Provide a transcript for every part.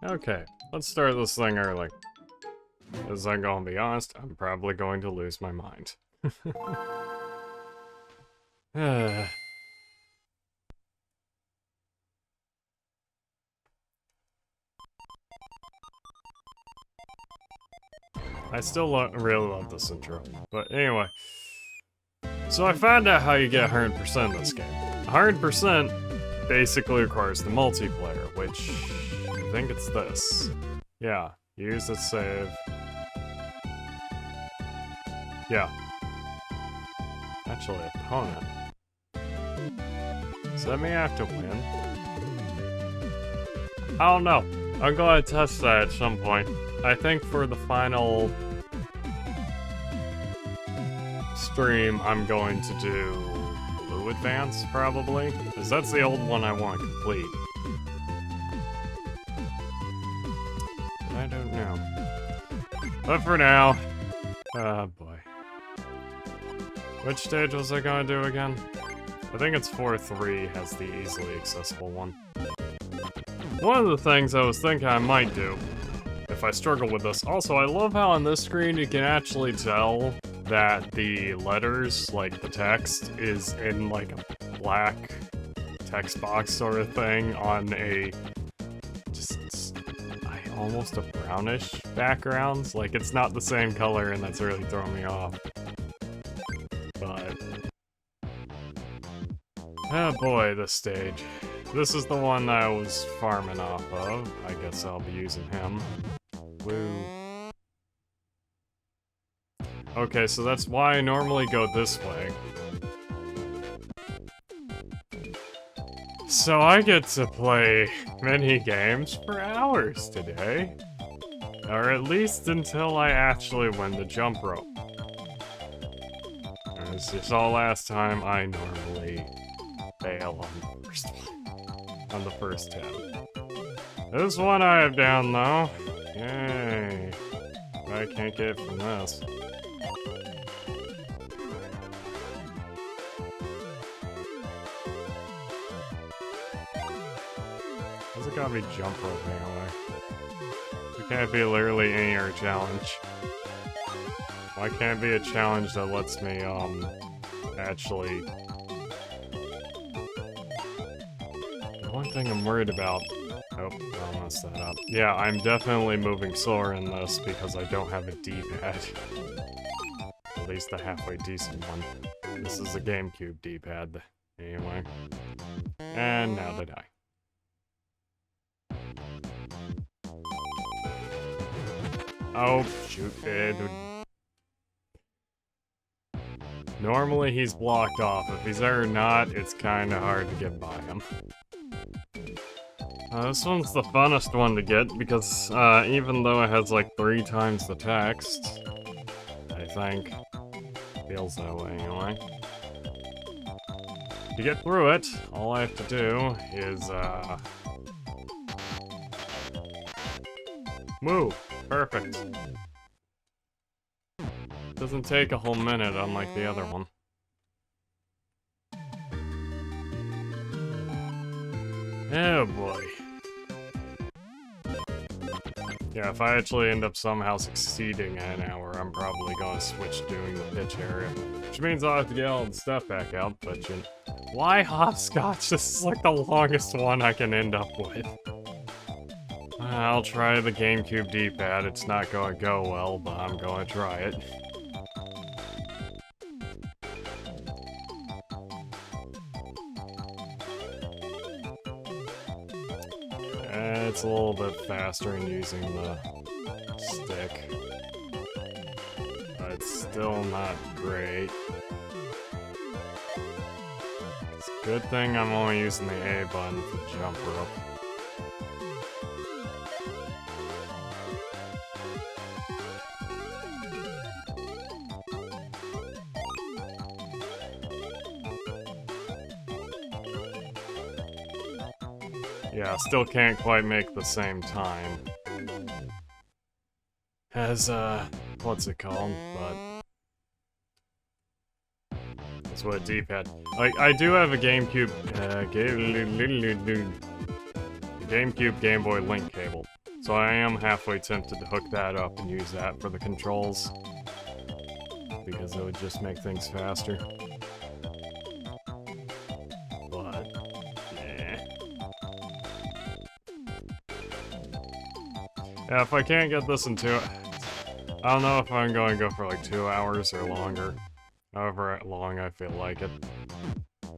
Okay, let's start this thing early. As I'm gonna be honest, I'm probably going to lose my mind. I still really love this intro. But anyway. So I found out how you get 100% in this game. 100% basically requires the multiplayer, which I think it's this. Yeah, use the save. Yeah. Actually, opponent. Does that mean I have to win? I don't know. I'm going to test that at some point. I think for the final stream, I'm going to do Blue Advance, probably. Because that's the old one I want to complete. I don't know. But for now... Oh boy. Which stage was I gonna do again? I think it's 4-3 has the easily accessible one. One of the things I was thinking I might do, if I struggle with this. Also, I love how on this screen you can actually tell that the letters, like the text, is in like a black text box sort of thing on a almost a brownish background. Like it's not the same color and that's really throwing me off. But oh boy, this stage. This is the one I was farming off of. I guess I'll be using him. Woo. Okay, so that's why I normally go this way. So I get to play mini games for hours today. Or at least until I actually win the jump rope. As you saw last time, I normally fail on the first one. On the first 10. This one I have down though. Yay. I can't get it from this. How's it gotta be jump rope anyway? It can't be literally any other challenge. Why can't it be a challenge that lets me, actually... One thing I'm worried about... Oh, I'll mess that up. Yeah, I'm definitely moving slower in this because I don't have a D-pad. At least a halfway decent one. This is a GameCube D-pad, anyway. And now to die. Oh, shoot. Normally he's blocked off. If he's ever not, it's kinda hard to get by him. This one's the funnest one to get because even though it has like 3 times the text, I think, feels that way anyway. To get through it, all I have to do is move. Perfect. Doesn't take a whole minute unlike the other one. Oh boy. Yeah, if I actually end up somehow succeeding in an hour, I'm probably gonna switch doing the pitch area. Which means I'll have to get all the stuff back out, but you know, why hopscotch? This is like the longest one I can end up with. I'll try the GameCube D-pad. It's not gonna go well, but I'm gonna try it. It's a little bit faster in using the stick, but it's still not great. It's a good thing I'm only using the A button for jump rope. Yeah, still can't quite make the same time as, what's it called, but that's what a D-pad. Like, I do have a GameCube, GameCube Game Boy link cable, So I am halfway tempted to hook that up and use that for the controls. Because it would just make things faster. But, yeah. Yeah, if I can't get this in 2... I don't know if I'm going to go for like 2 hours or longer. However long I feel like it.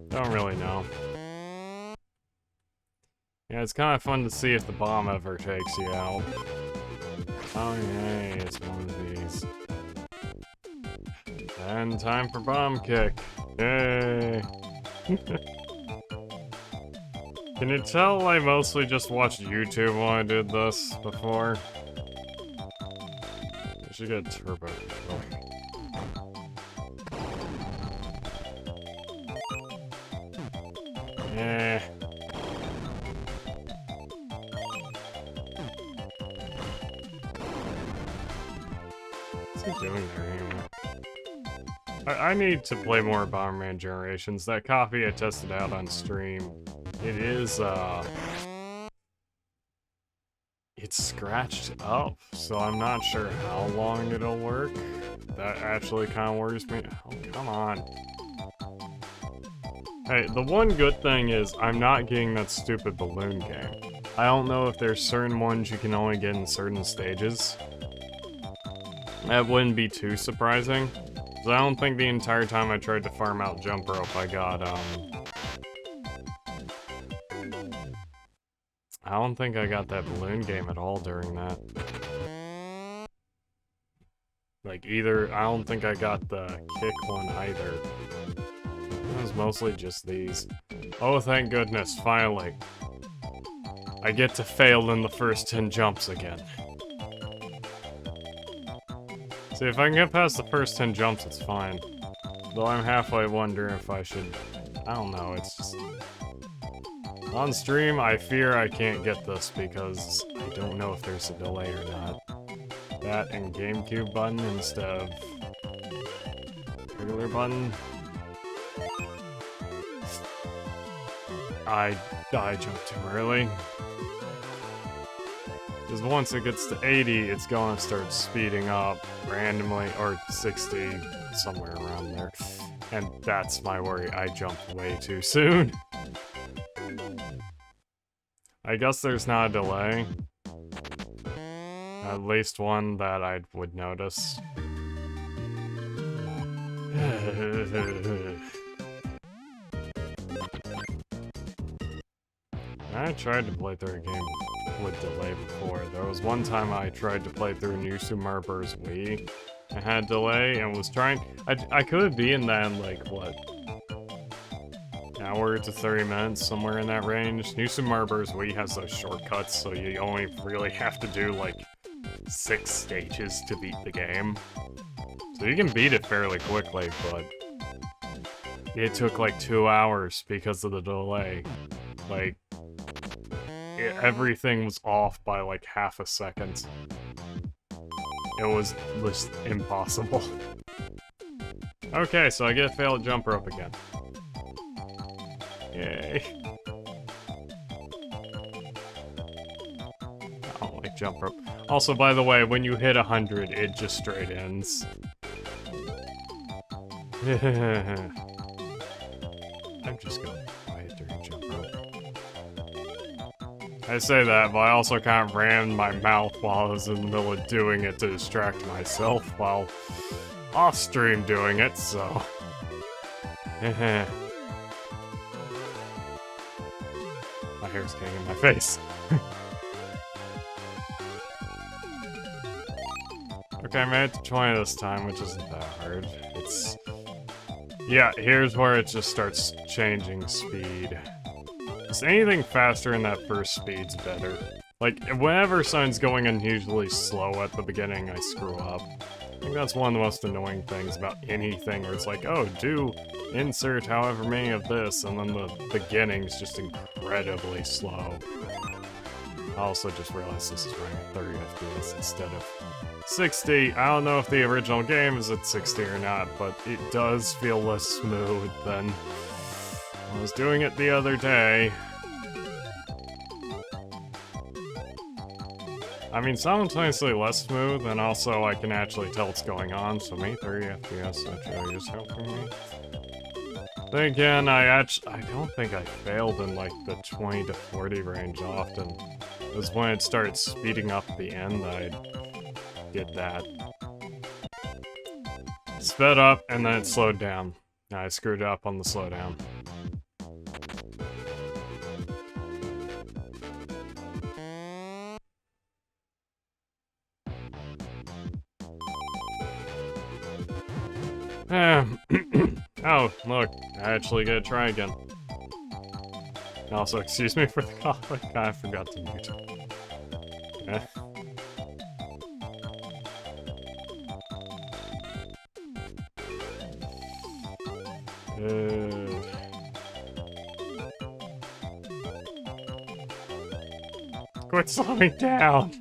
Don't really know. Yeah, it's kind of fun to see if the bomb ever takes you out. Oh yay, it's one of these. And time for bomb kick. Yay! Can you tell I mostly just watched YouTube when I did this before? I should get turbo. Eh. What's he doing there anyway? I need to play more Bomberman Generations. That copy I tested out on stream. It is, it's scratched up, so I'm not sure how long it'll work. That actually kind of worries me. Oh, come on. Hey, the one good thing is I'm not getting that stupid balloon game. I don't know if there's certain ones you can only get in certain stages. That wouldn't be too surprising. 'Cause I don't think the entire time I tried to farm out jump rope I got, I don't think I got that balloon game at all during that. Like, I don't think I got the kick one either. It was mostly just these. Oh, thank goodness, finally. I get to fail in the first 10 jumps again. See, if I can get past the first 10 jumps, it's fine. Though I'm halfway wondering if I should... I don't know, it's just... On stream, I fear I can't get this because I don't know if there's a delay or not. That and GameCube button instead of... regular button. I jumped too early. Because once it gets to 80, it's gonna start speeding up randomly, or 60, somewhere around there. And that's my worry, I jumped way too soon. I guess there's not a delay. At least one that I would notice. I tried to play through a game with delay before. There was one time I tried to play through New Super Mario Bros. Wii. I had delay and was trying... I could be in that in like, what? Hour to 30 minutes, somewhere in that range. New Super Mario Bros. Wii has those shortcuts, so you only really have to do like 6 stages to beat the game. So you can beat it fairly quickly, but it took like 2 hours because of the delay. Like, everything was off by like half a second. It was just impossible. Okay, so I get a failed jump rope again. Yay. I don't like jump rope. Also, by the way, when you hit 100, it just straight ends. I'm just gonna quiet during jump rope. I say that, but I also kind of rammed my mouth while I was in the middle of doing it to distract myself while off-stream doing it, so... My hair's getting in my face. Okay, I made it to 20 this time, which isn't that hard. It's... yeah, here's where it just starts changing speed. Just anything faster in that first speed's better. Like, whenever something's going unusually slow at the beginning, I screw up. I think that's one of the most annoying things about anything, where it's like, oh, do insert however many of this, and then the beginning's just incredibly slow. I also just realized this is running at 30 FPS instead of 60. I don't know if the original game is at 60 or not, but it does feel less smooth than I was doing it the other day. I mean, simultaneously less smooth, and also I can actually tell what's going on, so maybe 30 FPS actually is helping me. Then again, I don't think I failed in like the 20 to 40 range often. It was when it started speeding up at the end that I did that. Sped up, and then it slowed down. I screwed up on the slowdown. Oh, look, I actually get to try again. Also, excuse me for the cough, I kinda forgot to mute. Yeah. Quit slowing down!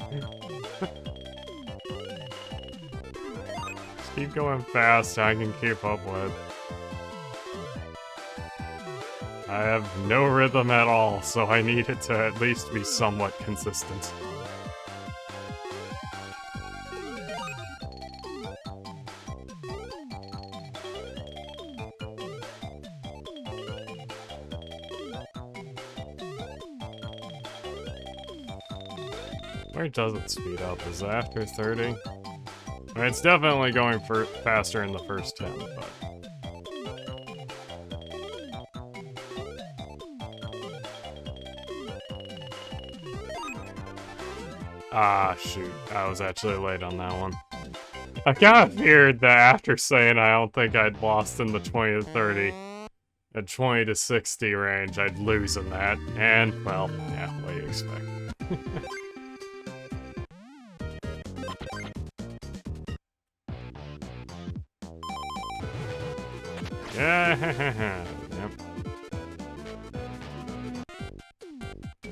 Just keep going fast, I can keep up with. I have no rhythm at all, so I need it to at least be somewhat consistent. Where does it speed up? Is it after 30? I mean, it's definitely going for faster in the first 10, but... Ah, shoot. I was actually late on that one. I kinda feared that after saying I don't think I'd lost in the 20 to 30, at 20 to 60 range, I'd lose in that. And, well, yeah, what do you expect? Yeah, yep.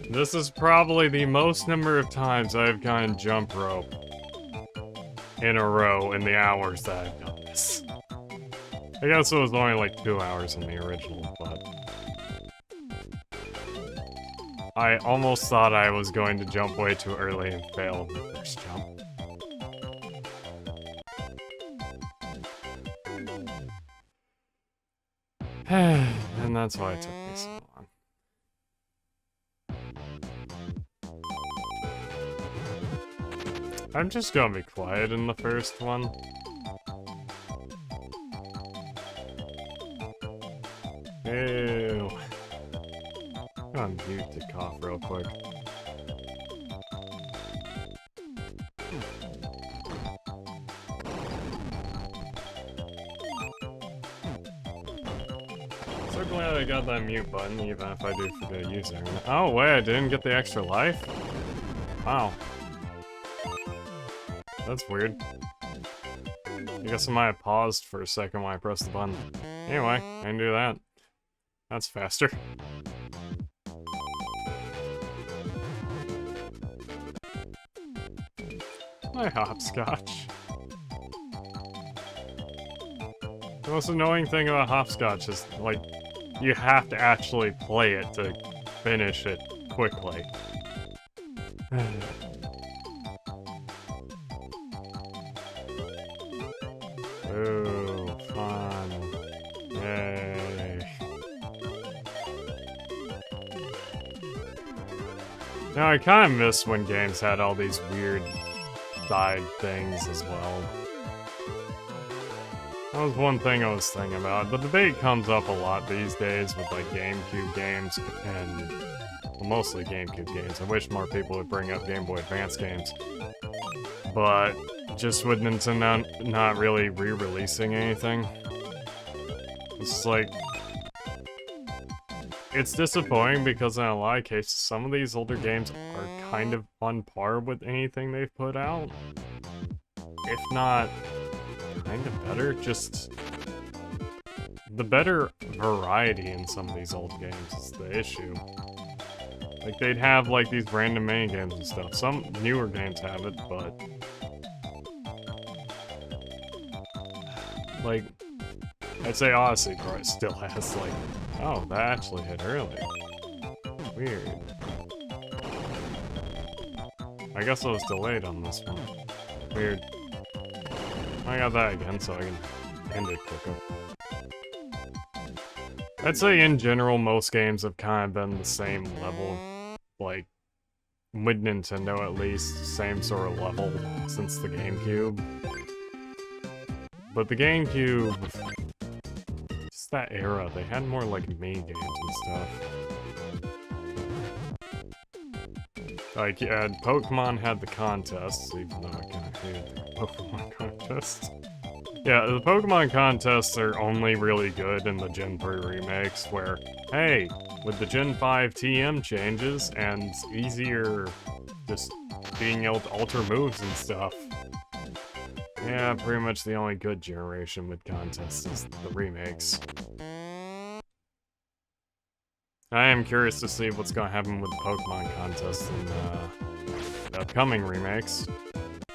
This is probably the most number of times I've gone jump rope in a row in the hours that I've done this. I guess it was only like 2 hours in the original, but... I almost thought I was going to jump way too early and failed the first jump. And that's why it took me so long. I'm just gonna be quiet in the first one. Ew. I'm gonna mute the cough real quick. So glad I got that mute button, even if I do forget using it. Oh wait, I didn't get the extra life? Wow. That's weird. I guess I might have paused for a second when I pressed the button. Anyway, I can do that. That's faster. My hopscotch. The most annoying thing about hopscotch is, like, you have to actually play it to finish it quickly. Ooh, fun. Yay. Now, I kind of miss when games had all these weird side things as well. That was one thing I was thinking about. The debate comes up a lot these days with, like, GameCube games and... well, mostly GameCube games. I wish more people would bring up Game Boy Advance games. But... just with Nintendo not really re-releasing anything. It's like... it's disappointing because in a lot of cases, some of these older games are kind of on par with anything they've put out. If not, kind of better. Just... the better variety in some of these old games is the issue. Like, they'd have, like, these random minigames and stuff. Some newer games have it, but... like, I'd say Odyssey probably still has, like, oh, that actually hit early. Weird. I I guess I was delayed on this one. Weird. I got that again, so I can end it quicker. I'd say in general, most games have kind of been the same level. Like, with Nintendo at least, same sort of level since the GameCube. But the GameCube, just that era, they had more like mini games and stuff. Like, yeah, Pokemon had the contests, even though I kind of hated the Pokemon contests. Yeah, the Pokemon contests are only really good in the Gen 3 remakes, where, hey, with the Gen 5 TM changes and easier just being able to alter moves and stuff. Yeah, pretty much the only good generation with contests is the remakes. I am curious to see what's going to happen with the Pokemon contests in the upcoming remakes.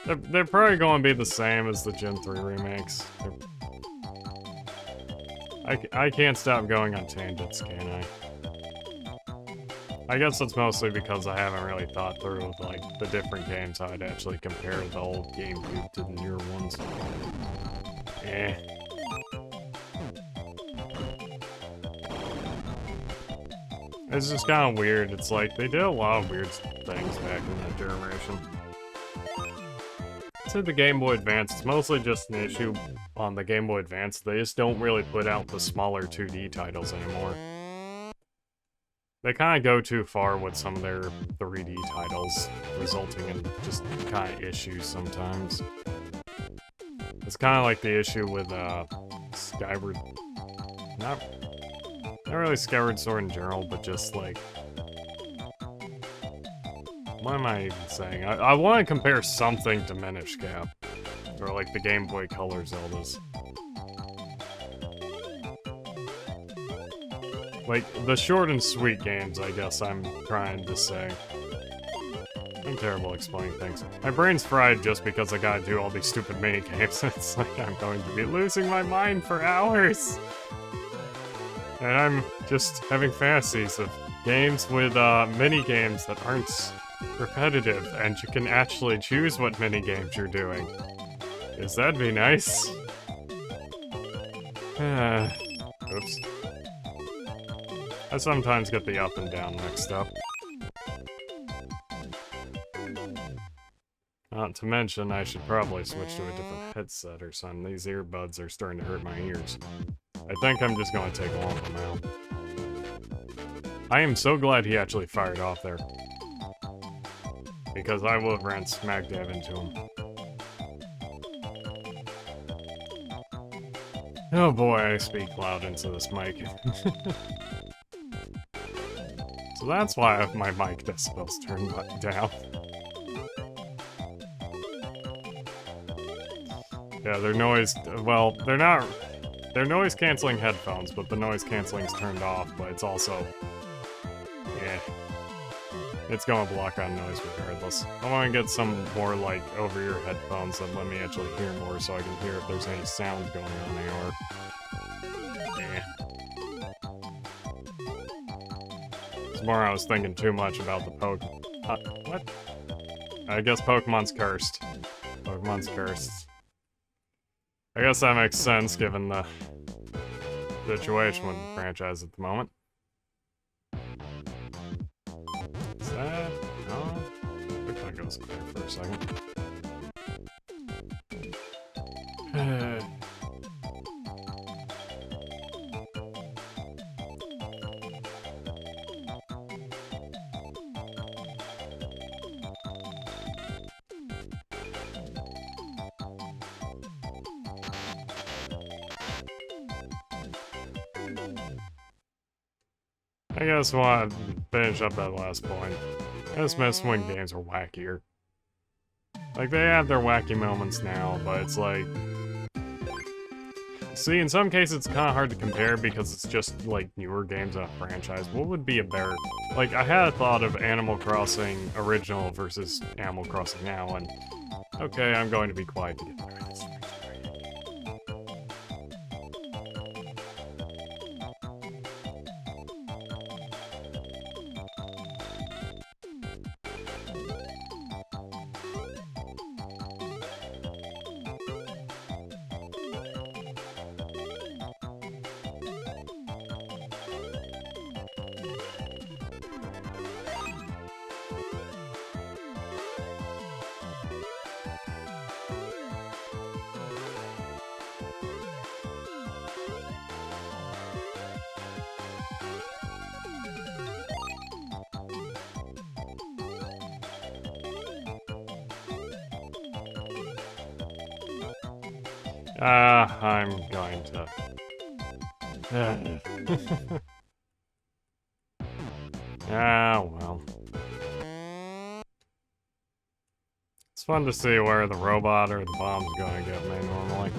They're probably going to be the same as the Gen 3 remakes. I can't stop going on tangents, can I? I guess that's mostly because I haven't really thought through, like, the different games, how I'd actually compare the old GameCube to the newer ones. Eh. It's just kind of weird. It's like, they did a lot of weird things back in that generation. To the Game Boy Advance, it's mostly just an issue on the Game Boy Advance. They just don't really put out the smaller 2D titles anymore. They kind of go too far with some of their 3D titles, resulting in just kind of issues sometimes. It's kind of like the issue with Skyward... Not really Skyward Sword in general, but just like... What am I even saying? I want to compare something to Minish Cap. Or like the Game Boy Color Zeldas. Like, the short and sweet games, I guess I'm trying to say. I'm terrible at explaining things. My brain's fried just because I gotta do all these stupid mini-games. It's like I'm going to be losing my mind for hours! And I'm just having fantasies of games with mini-games that aren't repetitive, and you can actually choose what mini-games you're doing. Because that'd be nice. Oops. I sometimes get the up and down mixed up. Not to mention, I should probably switch to a different headset or something. These earbuds are starting to hurt my ears. I think I'm just going to take one of them out. I am so glad he actually fired off there. Because I would have ran smack dab into him. Oh boy, I speak loud into this mic. So that's why I have my mic decibels turned down. Yeah, they're noise... Well, they're not... They're noise-canceling headphones, but the noise-cancelling's turned off, but it's also... Yeah. It's gonna block out noise regardless. I want to get some more, like, over-ear headphones that let me actually hear more so I can hear if there's any sound going on anywhere. Yeah. It's more I was thinking too much about the what? I guess Pokemon's cursed. Pokemon's cursed. I guess that makes sense given the situation with the franchise at the moment. Is that... No? Looks like it was clear for a second. I guess I want to finish up that last point. I just miss when games are wackier. Like, they have their wacky moments now, but it's like... See, in some cases it's kind of hard to compare because it's just, like, newer games in a franchise. What would be a better... Like, I had a thought of Animal Crossing original versus Animal Crossing now, and... Okay, I'm going to be quiet to get through this. I'm going to... Ah, well. It's fun to see where the robot or the bomb's gonna get me normally.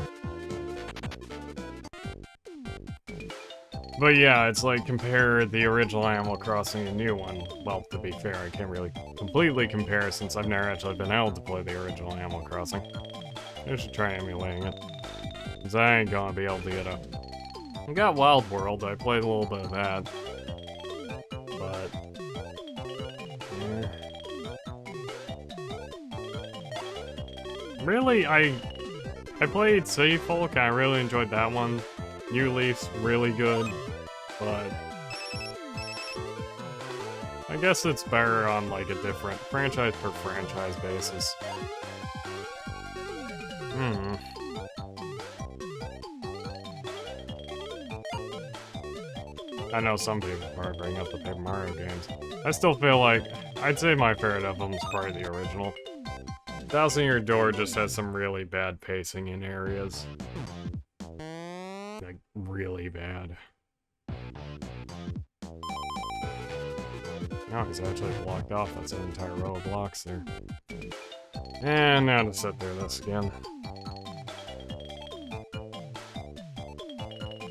But yeah, it's like compare the original Animal Crossing and new one. Well, to be fair, I can't really completely compare since I've never actually been able to play the original Animal Crossing. I should try emulating it. Because I ain't gonna be able to get a... I got Wild World, I played a little bit of that. But... Really, I played City Folk, I really enjoyed that one. New Leaf's really good, but... I guess it's better on like a different franchise per franchise basis. I know some people probably bring up the Paper Mario games. I still feel like, I'd say my favorite of them is probably the original. Thousand Year Door just has some really bad pacing in areas. Like, really bad. Now he's actually blocked off. That's an entire row of blocks there. And now to sit through this again.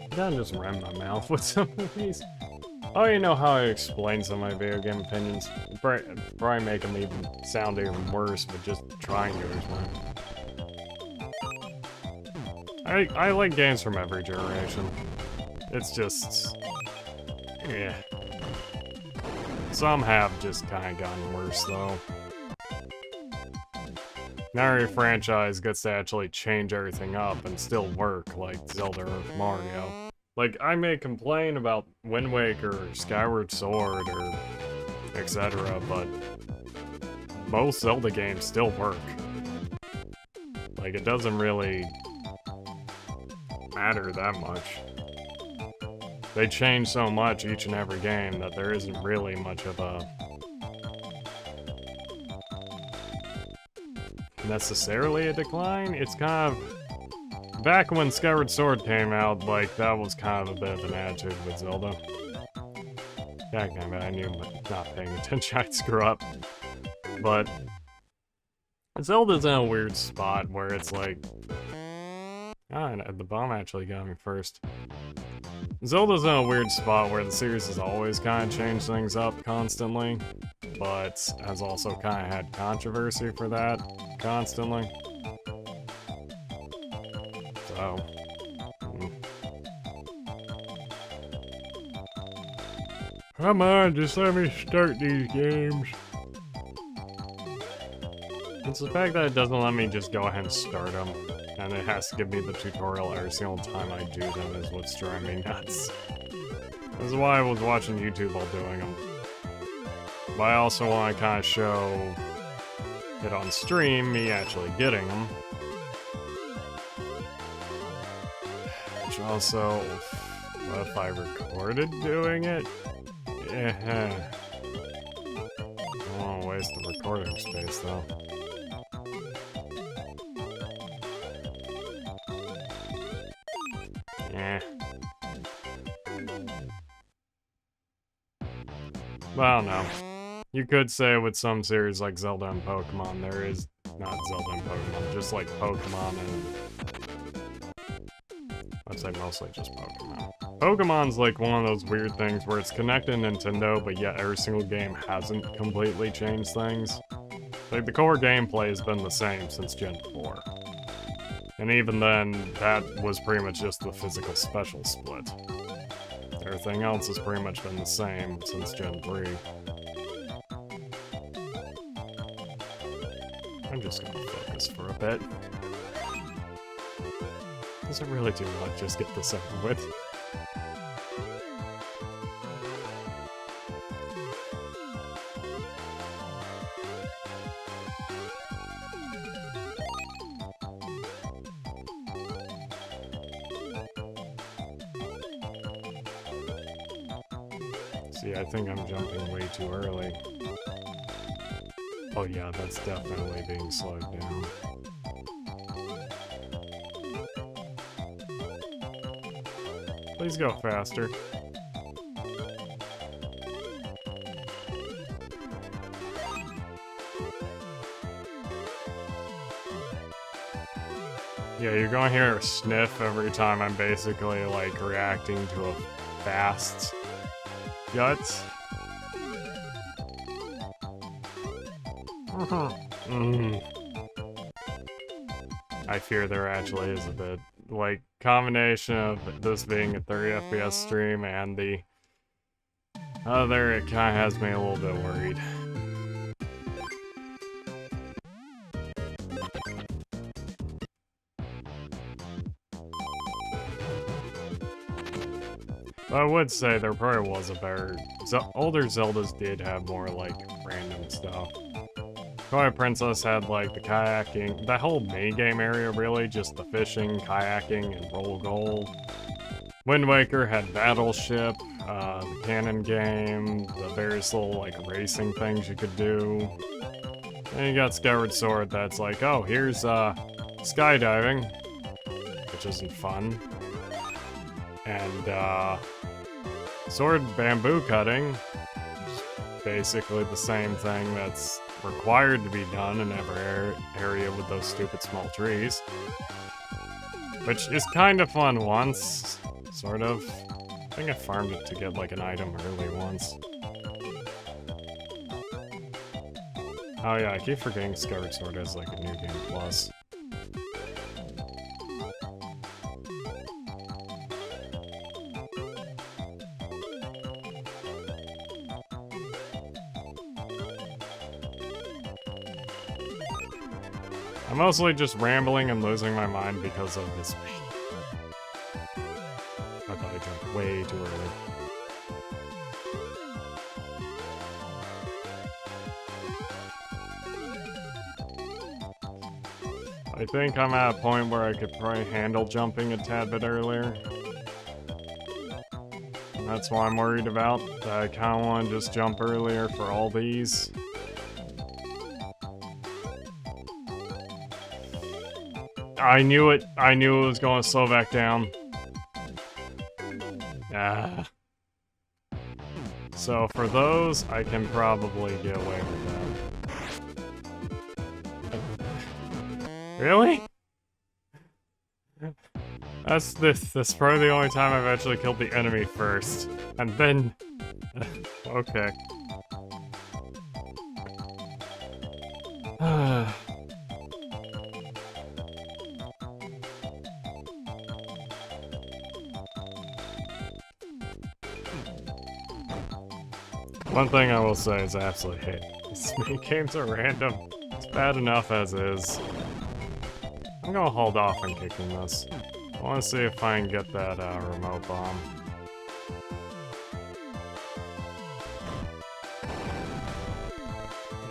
I gotta just rhyme my mouth with some of these. Oh, you know how I explain some of my video game opinions? Probably make them even sound even worse, but just trying to explain. I like games from every generation. It's just... yeah. Some have just kind of gotten worse, though. Not every franchise gets to actually change everything up and still work, like Zelda or Mario. Like, I may complain about Wind Waker or Skyward Sword or etc., but most Zelda games still work. Like, it doesn't really matter that much. They change so much each and every game that there isn't really much of a necessarily a decline. It's kind of... Back when Skyward Sword came out, like, that was kind of a bit of an attitude with Zelda. God damn it, I knew not paying attention I'd screw up. But... Zelda's in a weird spot where it's like... Ah, the bomb actually got me first. Zelda's in a weird spot where the series has always kind of changed things up constantly, but has also kind of had controversy for that constantly. So... Come on, just let me start these games. It's the fact that it doesn't let me just go ahead and start them, and it has to give me the tutorial every single time I do them is what's driving me nuts. This is why I was watching YouTube while doing them. But I also want to kind of show it on stream, me actually getting them. Which also, what if I recorded doing it? Yeah. I don't want to waste the recording space though. Eh. Well, no. You could say with some series like Zelda and Pokemon, there is not Zelda and Pokemon, just like Pokemon and... I'd say mostly just Pokemon. Pokemon's like one of those weird things where it's connected to Nintendo, but yet every single game hasn't completely changed things. Like, the core gameplay has been the same since Gen 4. And even then, that was pretty much just the physical special split. Everything else has pretty much been the same since Gen 3. I'm just gonna focus for a bit. Does it really do what? Just get this over with? See, I think I'm jumping way too early. Oh yeah, that's definitely being slowed down. Please go faster. Yeah, you're gonna hear a sniff every time I'm basically, like, reacting to a fast gut. I fear there actually is a bit. Like, combination of this being a 30 FPS stream and the other, it kinda has me a little bit worried. But I would say there probably was a better... older Zeldas did have more, like, random stuff. Twilight Princess had, like, the kayaking... that whole minigame area, really, just the fishing, kayaking, and roll gold. Wind Waker had Battleship, the cannon game, the various little, like, racing things you could do. And you got Skyward Sword that's like, oh, here's, skydiving, which isn't fun. And, sword bamboo cutting, which is basically the same thing that's required to be done in every area with those stupid small trees. Which is kind of fun once, sort of. I think I farmed it to get, like, an item early once. Oh yeah, I keep forgetting Skyward Sword has, like, a New Game Plus. I'm mostly just rambling and losing my mind because of this speed. I thought I jumped way too early. I think I'm at a point where I could probably handle jumping a tad bit earlier. And that's why I'm worried about. I kinda wanna just jump earlier for all these. I knew it was going to slow back down. Ah. So for those, I can probably get away with that. Really? That's probably the only time I've actually killed the enemy first. And then... okay. One thing I will say is I absolutely hate these mini-games are random. It's bad enough as is. I'm gonna hold off on kicking this. I wanna see if I can get that remote bomb.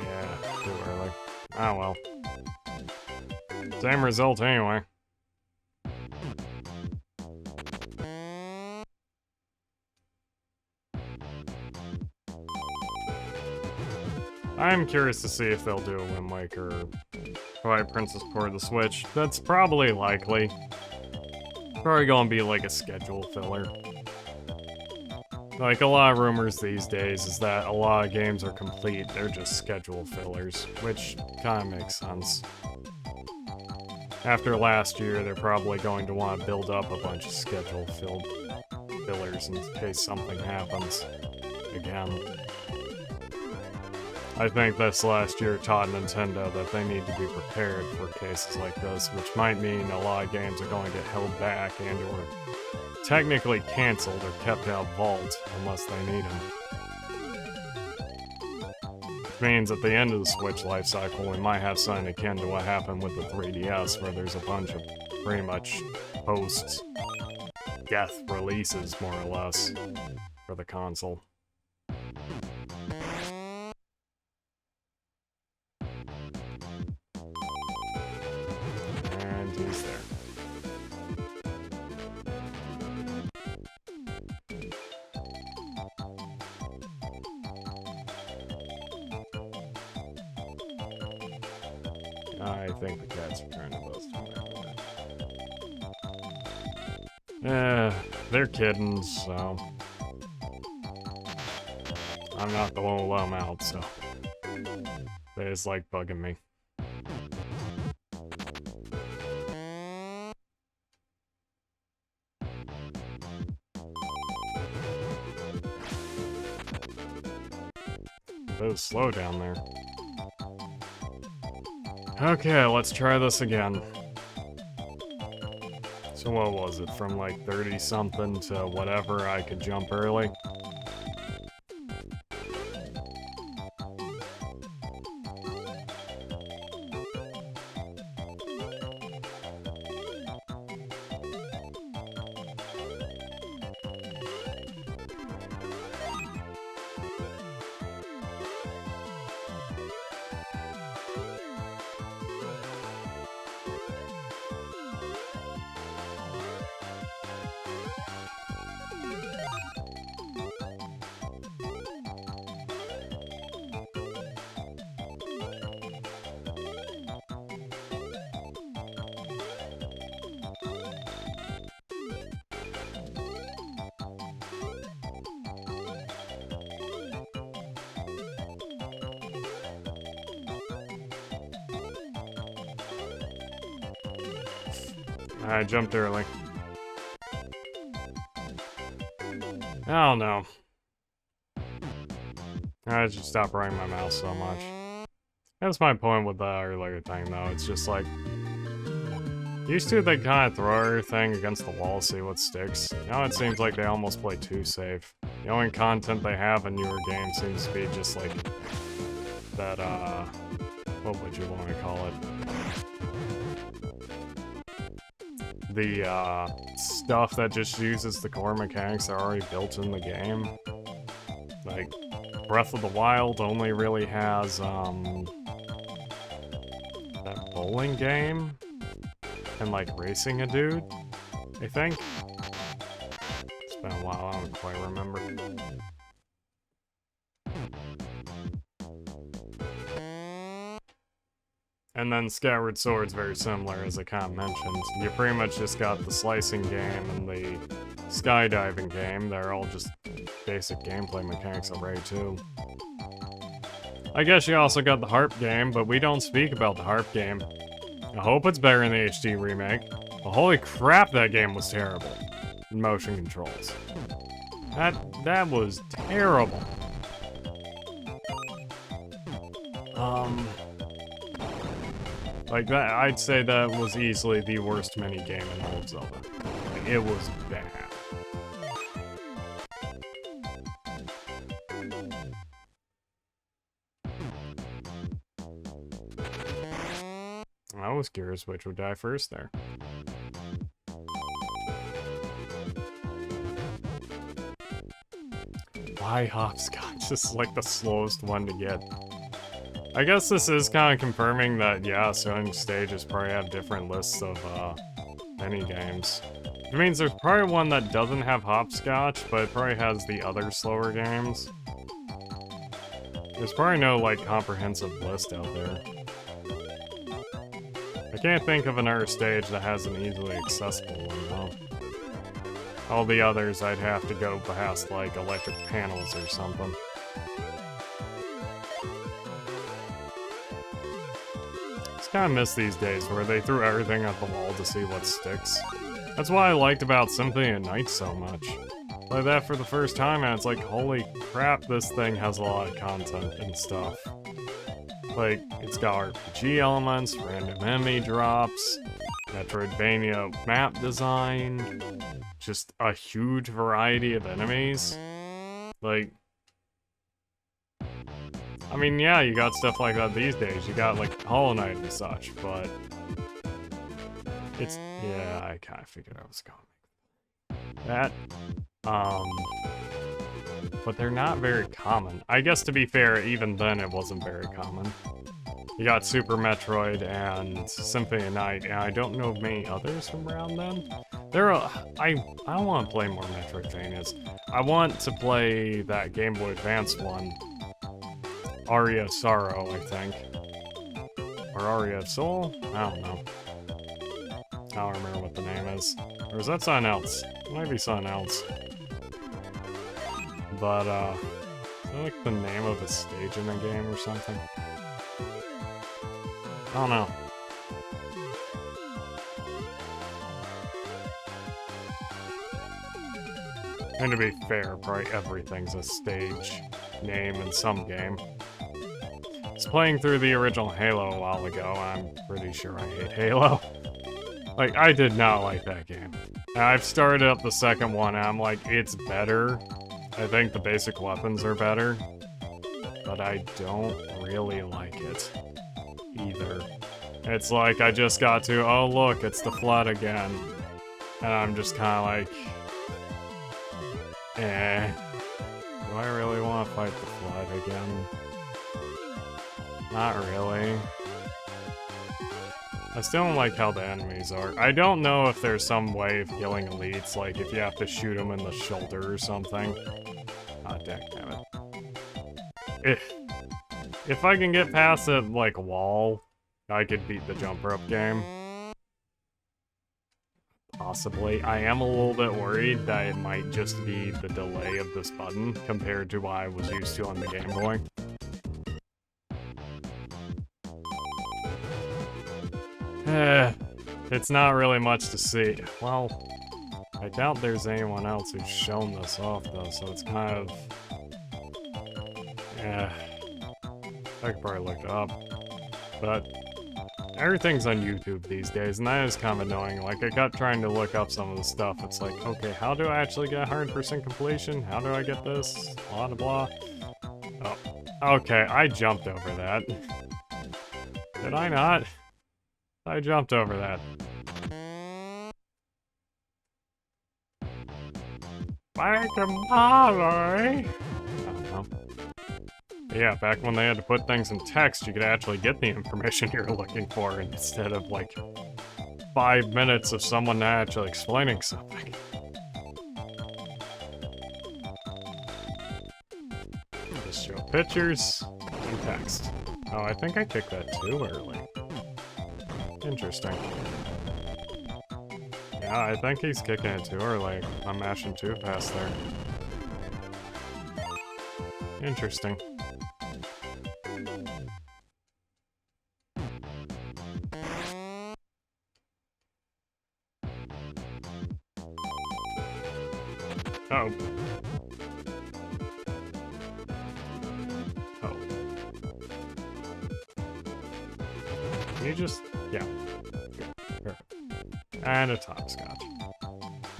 Yeah, too early. Oh well. Same result anyway. I'm curious to see if they'll do a Wind Waker or Twilight Princess port of the Switch. That's probably likely. Probably gonna be like a schedule filler. Like a lot of rumors these days is that a lot of games are complete, they're just schedule fillers, which kinda makes sense. After last year, they're probably going to want to build up a bunch of schedule-filled fillers in case something happens again. I think this last year taught Nintendo that they need to be prepared for cases like this, which might mean a lot of games are going to get held back and or technically cancelled or kept out vault unless they need them. Which means at the end of the Switch lifecycle, we might have something akin to what happened with the 3DS, where there's a bunch of pretty much post-death releases, more or less, for the console. And he's there. I think the cat's returned to those two. They're kittens, so... I'm not the one who let them out, so... They just like bugging me. It was slow down there. Okay, let's try this again. So what was it? From like 30-something to whatever I could jump early? I jumped early. Oh no. I should stop running my mouse so much. That's my point with the earlier thing though, it's just like... Used to they kind of throw everything against the wall, see what sticks. Now it seems like they almost play too safe. The only content they have in newer games seems to be just like... That, what would you want to call it? The, stuff that just uses the core mechanics that are already built in the game. Like, Breath of the Wild only really has, that bowling game? And, like, racing a dude, I think? It's been a while, I don't quite remember. And then Skyward Sword's very similar, as I kind of mentioned. You pretty much just got the slicing game and the skydiving game. They're all just basic gameplay mechanics already, too. I guess you also got the harp game, but we don't speak about the harp game. I hope it's better in the HD remake. But holy crap, that game was terrible. In motion controls. That was terrible. Like that, I'd say that was easily the worst minigame in all of Zelda. Like, it was bad. I was curious which would die first there. Why hopscotch is like the slowest one to get? I guess this is kind of confirming that, yeah, certain stages probably have different lists of, mini-games. It means there's probably one that doesn't have hopscotch, but it probably has the other slower games. There's probably no, like, comprehensive list out there. I can't think of another stage that has an easily accessible one, though. All the others I'd have to go past, like, electric panels or something. I kind of miss these days where they threw everything at the wall to see what sticks. That's why I liked about Symphony of Night so much. Play that for the first time and it's like, holy crap, this thing has a lot of content and stuff. Like, it's got RPG elements, random enemy drops, Metroidvania map design, just a huge variety of enemies. Like, I mean, yeah, you got stuff like that these days. You got, like, Hollow Knight and such, but... It's... Yeah, I kind of figured I was going that. But they're not very common. I guess, to be fair, even then it wasn't very common. You got Super Metroid and Symphony of Night, and I don't know of many others from around then. I want to play more Metroidvanias. I want to play that Game Boy Advance one. Aria of Sorrow, I think. Or Aria of Soul? I don't know. I don't remember what the name is. Or is that something else? It might be something else. But, is that like the name of a stage in a game or something? I don't know. And to be fair, probably everything's a stage name in some game. I was playing through the original Halo a while ago, and I'm pretty sure I hate Halo. Like, I did not like that game. And I've started up the second one, and I'm like, it's better. I think the basic weapons are better. But I don't really like it either. It's like I just got to, oh look, it's the flood again. And I'm just kind of like, eh. Do I really want to fight the flood again? Not really. I still don't like how the enemies are. I don't know if there's some way of killing elites, like if you have to shoot them in the shoulder or something. Ah, damn it. If I can get past that, like, wall, I could beat the jump rope game. Possibly. I am a little bit worried that it might just be the delay of this button compared to what I was used to on the Game Boy. It's not really much to see. Well, I doubt there's anyone else who's shown this off, though, so it's kind of... yeah. I could probably look it up. But everything's on YouTube these days, and that is kind of annoying. Like, I kept trying to look up some of the stuff. It's like, okay, how do I actually get 100% completion? How do I get this? Blah, blah, blah. Oh, okay, I jumped over that. Did I not? I jumped over that. Back to Molly! I don't know. Yeah, back when they had to put things in text, you could actually get the information you're looking for instead of, like, 5 minutes of someone actually explaining something. Just show pictures and text. Oh, I think I kicked that too early. Interesting. Yeah, I think he's kicking it too early. I'm mashing too fast there. Interesting. Oh. Oh. Can you just... yeah. Perfect. And a topscotch.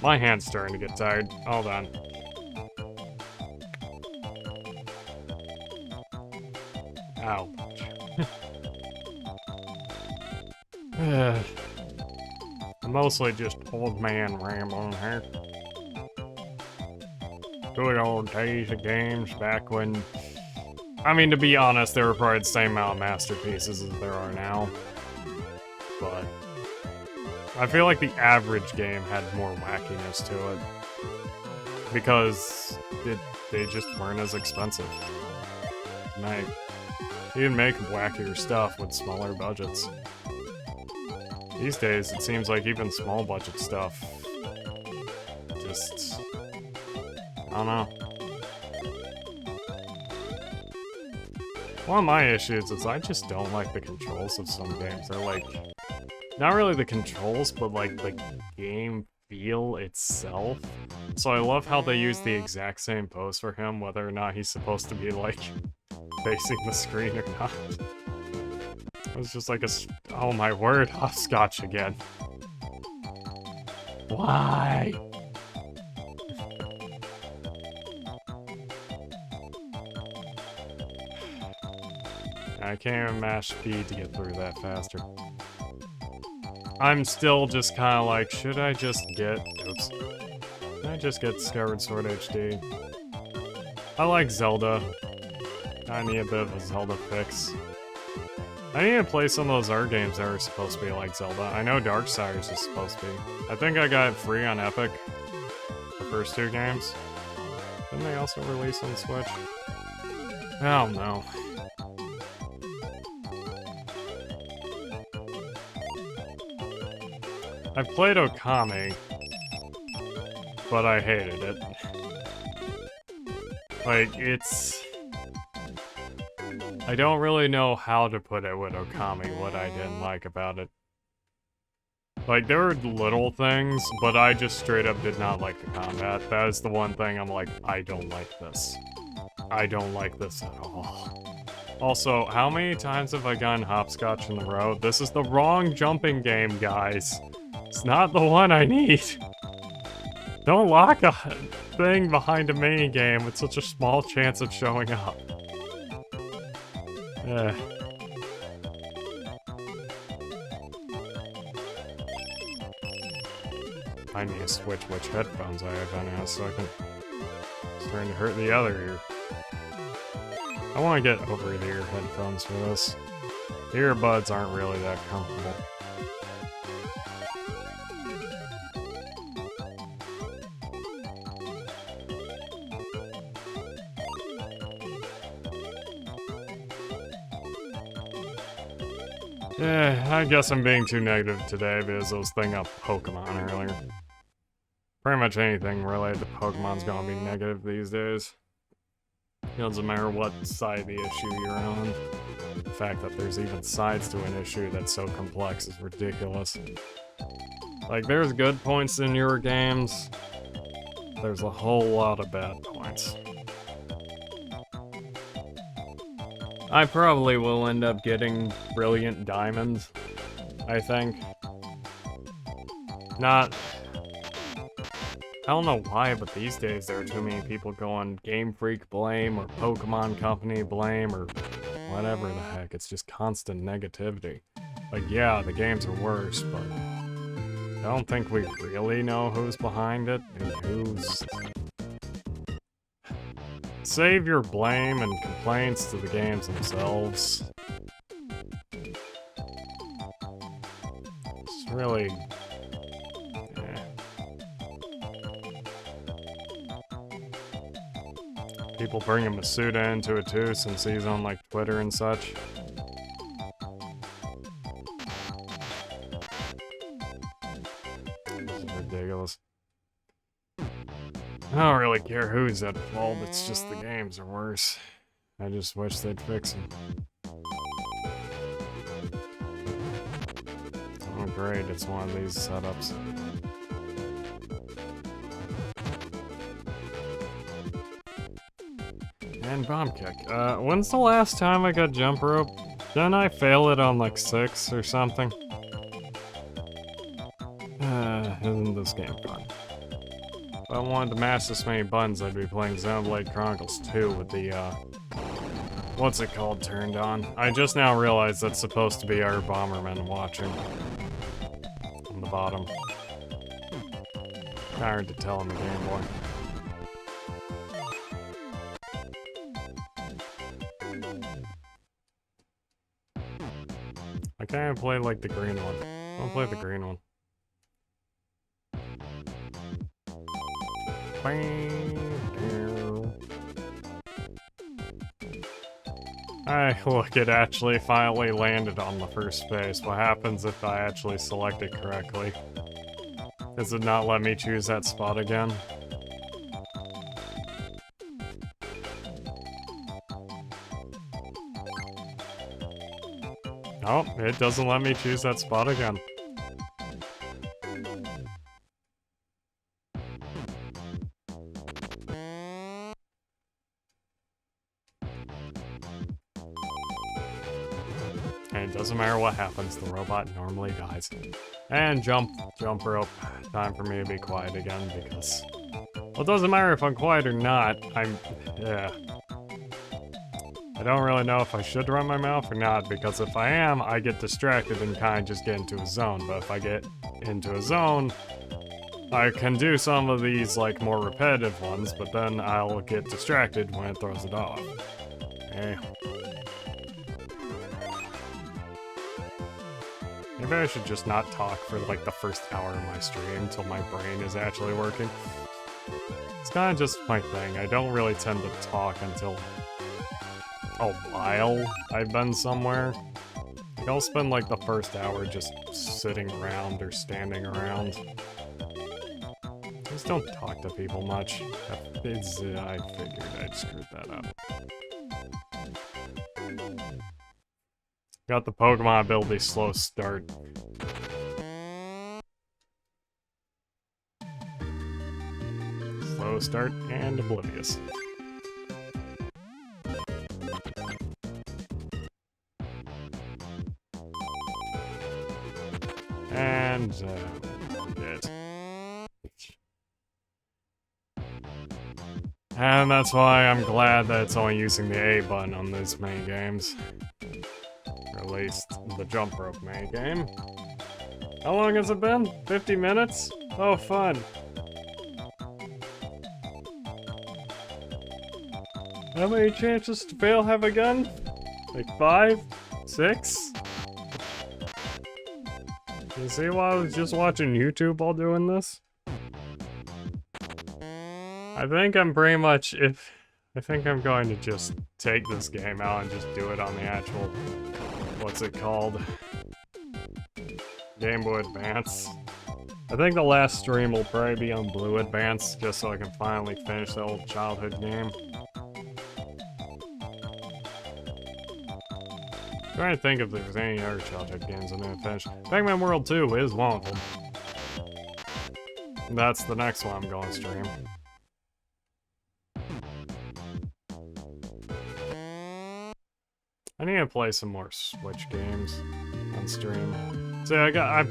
My hand's starting to get tired. Hold on. Ow. Mostly just old man rambling here. Good old days of games back when... I mean, to be honest, there were probably the same amount of masterpieces as there are now. But... I feel like the average game had more wackiness to it. Because they just weren't as expensive. You can make wackier stuff with smaller budgets. These days, it seems like even small budget stuff just... I don't know. One of my issues is I just don't like the controls of some games. They're like... not really the controls, but like the game feel itself. So I love how they use the exact same pose for him, whether or not he's supposed to be like facing the screen or not. It's just like a... oh my word, hopscotch again. Why? I can't even mash speed to get through that faster. I'm still just kind of like, should I just get... oops. Can I just get Skyward Sword HD? I like Zelda. I need a bit of a Zelda fix. I need to play some of those art games that are supposed to be like Zelda. I know Darksiders is supposed to be. I think I got it free on Epic. The first two games. Didn't they also release on Switch? Oh no. I played Okami, but I hated it. Like, it's... I don't really know how to put it with Okami, what I didn't like about it. Like, there were little things, but I just straight up did not like the combat. That is the one thing I'm like, I don't like this. I don't like this at all. Also, how many times have I gotten hopscotch in a row? This is the wrong jumping game, guys. It's not the one I need. Don't lock a thing behind a minigame with such a small chance of showing up. I need to switch which headphones I have on in a second. It's starting to hurt the other ear. I want to get over-the-ear headphones for this. The earbuds aren't really that comfortable. Yeah, I guess I'm being too negative today because I was thinking of Pokemon earlier. Pretty much anything related to Pokemon's gonna be negative these days. It doesn't matter what side of the issue you're on. The fact that there's even sides to an issue that's so complex is ridiculous. Like, there's good points in your games. There's a whole lot of bad points. I probably will end up getting Brilliant Diamond, I think. Not... I don't know why, but these days there are too many people going Game Freak blame, or Pokemon Company blame, or whatever the heck. It's just constant negativity. Like, yeah, the games are worse, but I don't think we really know who's behind it, and who's... Save your blame and complaints to the games themselves. It's really... People bringing Masuda into it too, since he's on like Twitter and such. This is ridiculous. I don't really care who's at fault, it's just the games are worse. I just wish they'd fix them. Oh great, it's one of these setups. And bomb kick. When's the last time I got jump rope? Didn't I fail it on like 6 or something? Isn't this game fun? If I wanted to master this many buttons, I'd be playing Xenoblade Chronicles 2 with the, what's it called turned on. I just now realized that's supposed to be our Bomberman watching. On the bottom. Kinda hard to tell on the Game Boy. I can't play like the green one. I'll play the green one. Alright, look, it actually finally landed on the first space. What happens if I actually select it correctly? Does it not let me choose that spot again? Oh, it doesn't let me choose that spot again. And it doesn't matter what happens, the robot normally dies. And jump rope. Time for me to be quiet again because... Well, it doesn't matter if I'm quiet or not, yeah. I don't really know if I should run my mouth or not, because if I am, I get distracted and kind of just get into a zone. But if I get into a zone, I can do some of these, like, more repetitive ones, but then I'll get distracted when it throws it off. Okay. Maybe I should just not talk for, like, the first hour of my stream until my brain is actually working. It's kind of just my thing. I don't really tend to talk until... a while I've been somewhere. I'll spend like the first hour just sitting around or standing around. Just don't talk to people much. I figured I'd screwed that up. Got the Pokemon ability slow start. Slow start and oblivious. And it. And that's why I'm glad that it's only using the A button on these mini games. Or at least the jump rope mini game. How long has it been? 50 minutes? Oh, fun. How many chances to fail have I gotten? Like 5? 6? You see why I was just watching YouTube while doing this? I think I'm pretty much, I think I'm going to just take this game out and just do it on the actual, what's it called? Game Boy Advance. I think the last stream will probably be on Blue Advance, just so I can finally finish the old childhood game. Trying to think if there's any other childhood games I'm gonna finish. Pac-Man World 2 is one of them. That's the next one I'm going to stream. I need to play some more Switch games on stream. See, I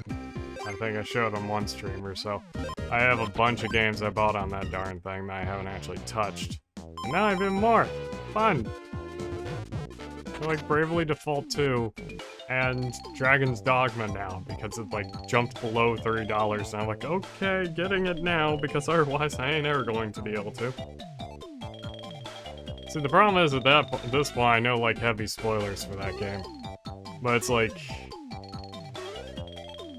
think I showed on one stream or so. I have a bunch of games I bought on that darn thing that I haven't actually touched. And now I have even more! Fun! I like Bravely Default 2 and Dragon's Dogma now because it like jumped below $30 and I'm like, okay, getting it now because otherwise I ain't ever going to be able to. See, the problem is at this point I know like heavy spoilers for that game. But it's like,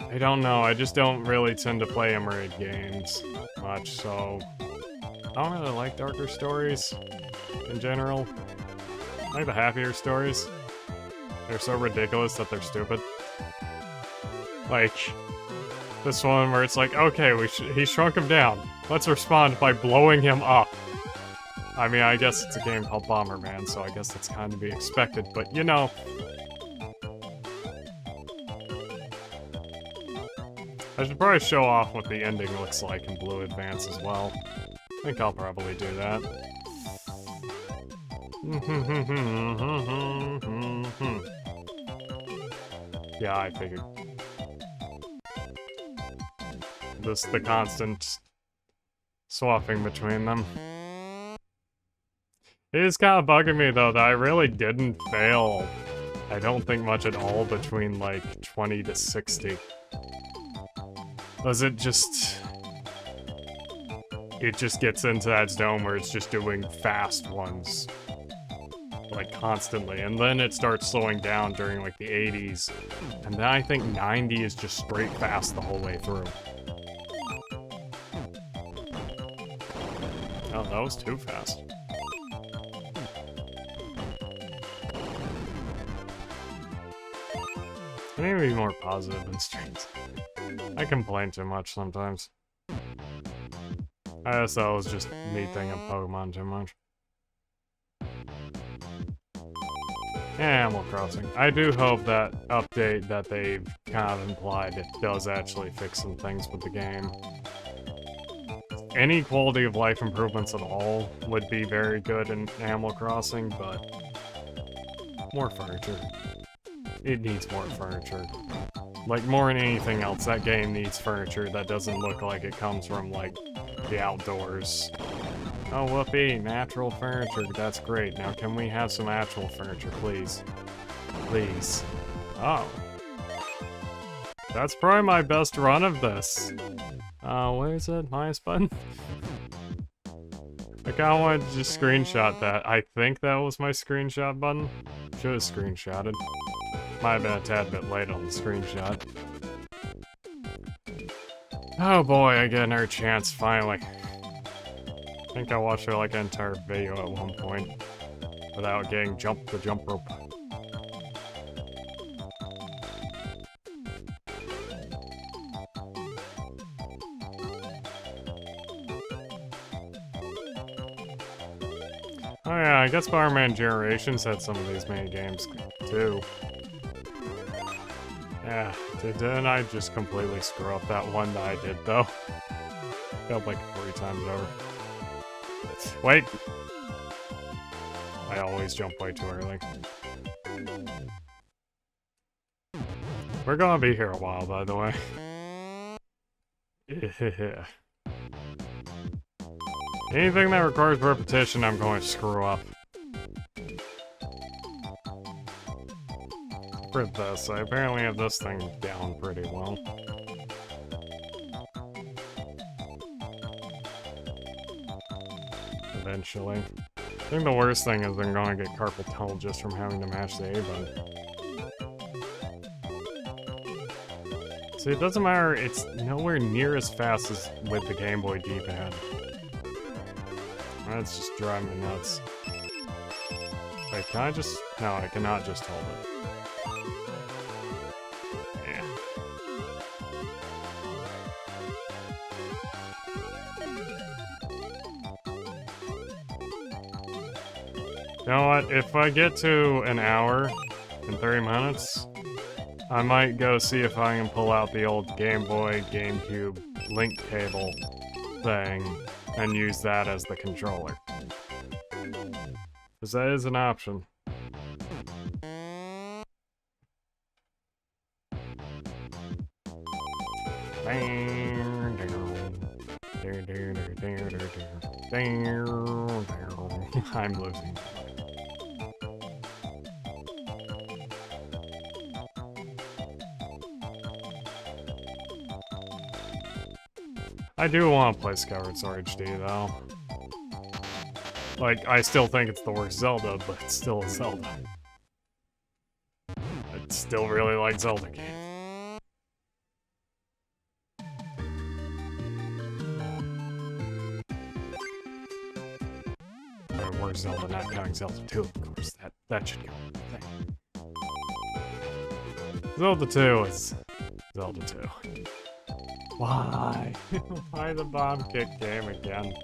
I don't know, I just don't really tend to play Emerald games much, so I don't really like darker stories in general. I like the happier stories. They're so ridiculous that they're stupid. Like, this one where it's like, okay, he shrunk him down. Let's respond by blowing him up. I mean, I guess it's a game called Bomberman, so I guess that's kind of to be expected, but you know. I should probably show off what the ending looks like in Blue Advance as well. I think I'll probably do that. Yeah, I figured. The constant swapping between them. It is kind of bugging me though that I really didn't fail. I don't think much at all between like 20 to 60. Was it just gets into that zone where it's just doing fast ones. Like constantly, and then it starts slowing down during like the 80s, and then I think 90 is just straight fast the whole way through. Oh, that was too fast. I need to be more positive in streams. I complain too much sometimes. I guess that was just me thinking Pokemon too much. Animal Crossing. I do hope that update that they've kind of implied it does actually fix some things with the game. Any quality of life improvements at all would be very good in Animal Crossing, but more furniture. It needs more furniture. Like, more than anything else, that game needs furniture that doesn't look like it comes from, like, the outdoors. Oh, whoopee, natural furniture, that's great. Now can we have some actual furniture, please? Please. Oh. That's probably my best run of this. Where is it? Minus button? I kinda wanted to just screenshot that. I think that was my screenshot button. Should have screenshotted. Might have been a tad bit late on the screenshot. Oh boy, I get another chance finally. I think I watched like an entire video at one point without getting jumped the jump rope. Oh yeah, I guess Bomberman Generations had some of these mini games too. Yeah, didn't I just completely screw up that one that I did though? Felt like 3 times over. Wait! I always jump way too early. We're gonna be here a while, by the way. Yeah. Anything that requires repetition, I'm going to screw up. For this, I apparently have this thing down pretty well. Eventually. I think the worst thing is I'm gonna get carpal tunnel just from having to mash the A button. See, it doesn't matter, it's nowhere near as fast as with the Game Boy D-pad. That's just driving me nuts. Wait, can I just... No, I cannot just hold it. Yeah. You know what, if I get to an hour and 30 minutes, I might go see if I can pull out the old Game Boy, GameCube link cable thing and use that as the controller. Because that is an option. I'm losing. I do want to play Skyward Sword HD though. Like, I still think it's the worst Zelda, but it's still a Zelda. I still really like Zelda games. Or worst Zelda, not counting Zelda 2, of course. That should count. Zelda 2 is Zelda 2. Why? Why the bomb kick game again?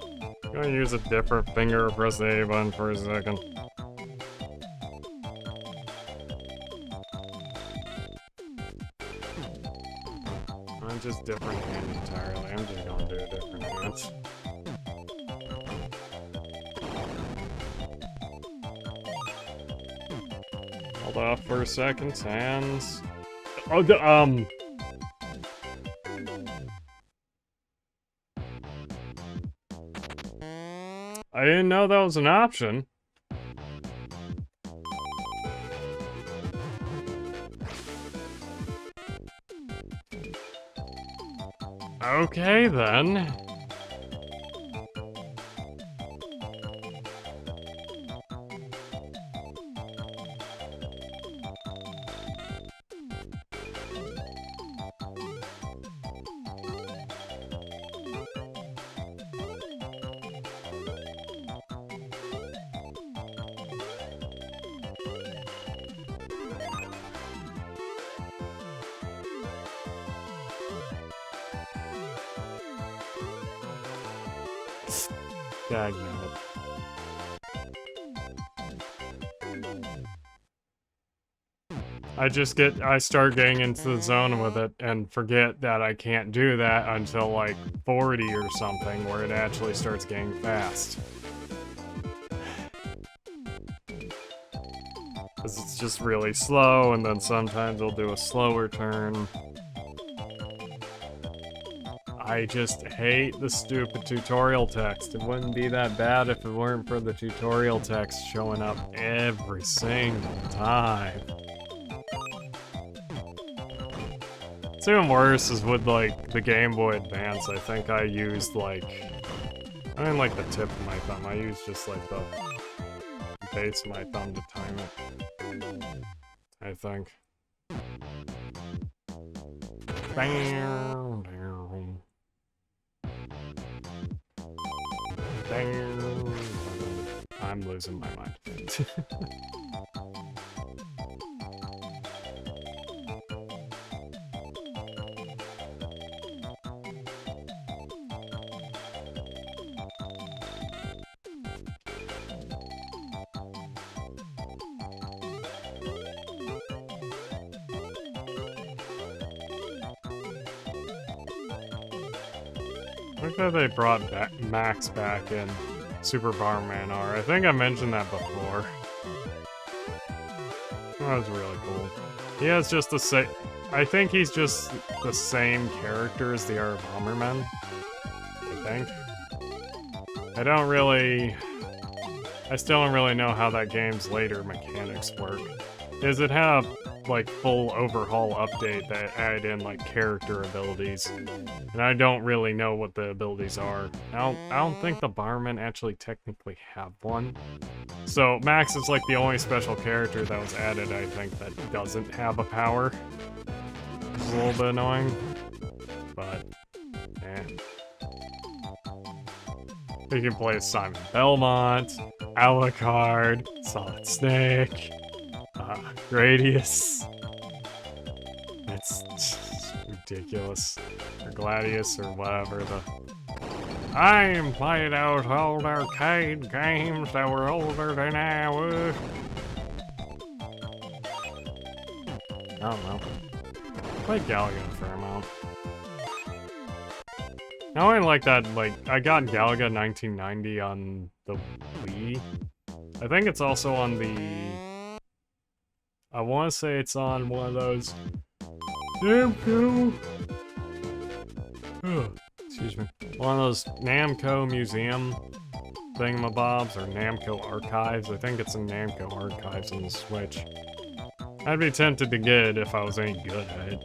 I'm gonna use a different finger to press the A button for a second. I'm just different hand entirely. I'm just gonna do a different hand. Hold off for a second, and... Oh, I didn't know that was an option. Okay, then. Dagnabbit. I start getting into the zone with it and forget that I can't do that until like 40 or something, where it actually starts getting fast. Because it's just really slow, and then sometimes I'll do a slower turn. I just hate the stupid tutorial text. It wouldn't be that bad if it weren't for the tutorial text showing up every single time. What's even worse is with, like, the Game Boy Advance, I think I used, like... I mean, like, the tip of my thumb. I used just, like, the base of my thumb to time it. I think. Bam, bam. Bam. I'm losing my mind. Look that they brought Max back in Super Bomberman R. I think I mentioned that before. That was really cool. He has just the same... I think he's just the same character as the other Bombermen. I think. I don't really... I still don't really know how that game's later mechanics work. Is it had a, like, full overhaul update that added in, like, character abilities. And I don't really know what the abilities are. I don't think the Bombermen actually technically have one. So, Max is, like, the only special character that was added, I think, that doesn't have a power. It's a little bit annoying. But, eh. You can play as Simon Belmont, Alucard, Solid Snake, Gradius. It's just ridiculous. Or Gladius, or whatever the... I'm playing out old arcade games that were older than I was. I don't know. I played Galaga a fair amount. I only like that, like, I got Galaga 1990 on the Wii. I think it's also on the... I want to say it's on one of those... Namco... excuse me. One of those Namco Museum thingamabobs, or Namco Archives. I think it's in Namco Archives on the Switch. I'd be tempted to get it if I was any good at it.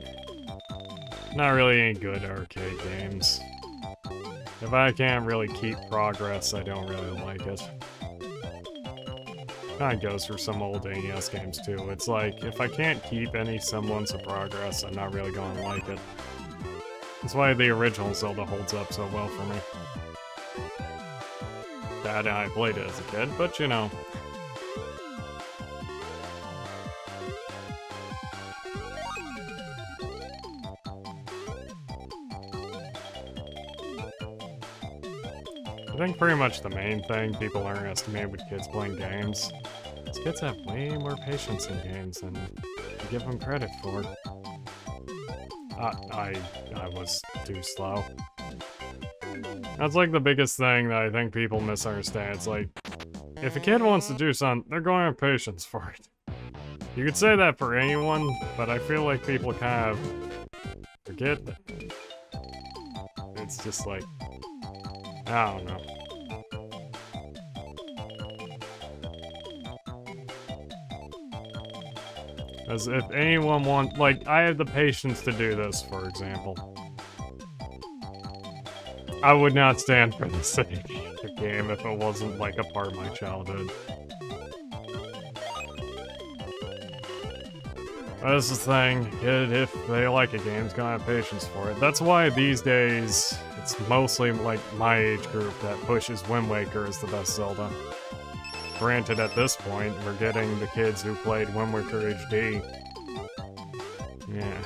Not really any good arcade games. If I can't really keep progress, I don't really like it. Kinda goes for some old NES games too. It's like, if I can't keep any semblance of progress, I'm not really gonna like it. That's why the original Zelda holds up so well for me. That I played it as a kid, but you know. I think pretty much the main thing people underestimate with kids playing games is kids have way more patience in games than you give them credit for. I was too slow. That's like the biggest thing that I think people misunderstand. It's like, if a kid wants to do something, they're going to have patience for it. You could say that for anyone, but I feel like people kind of forget that. It's just like, I don't know. As if anyone want, like, I have the patience to do this, for example. I would not stand for the sake of the game if it wasn't, like, a part of my childhood. But that's the thing, kid, if they like a game, it's gonna have patience for it. That's why these days, it's mostly, like, my age group that pushes Wind Waker as the best Zelda. Granted, at this point, we're getting the kids who played Wind Waker HD. Yeah.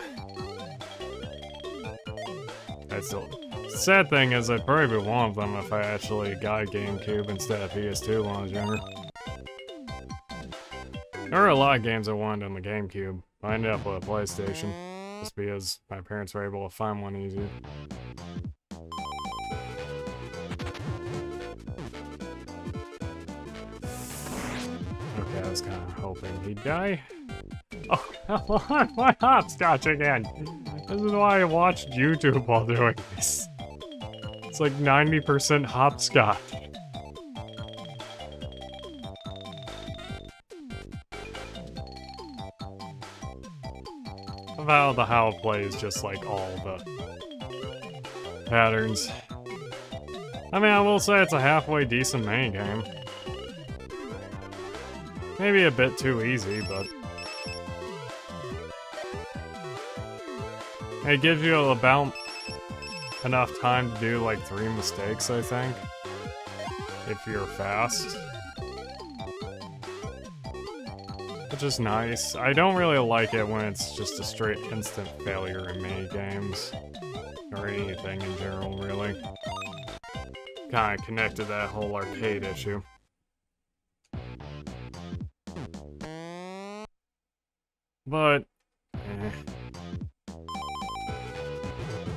That's still... The sad thing is, I'd probably be one of them if I actually got a GameCube instead of PS2 when I was younger. There were a lot of games I wanted on the GameCube. I ended up with a PlayStation, just because my parents were able to find one easier. Okay, I was kind of hoping he'd die. Oh, come on, why hopscotch again? This is why I watched YouTube while doing this. It's like 90% hopscotch. How the how it plays just like all the patterns. I mean, I will say it's a halfway decent minigame. Maybe a bit too easy, but it gives you about enough time to do like 3 mistakes, I think, if you're fast. Which is nice. I don't really like it when it's just a straight instant failure in minigames. Or anything in general, really. Kinda connected to that whole arcade issue. But...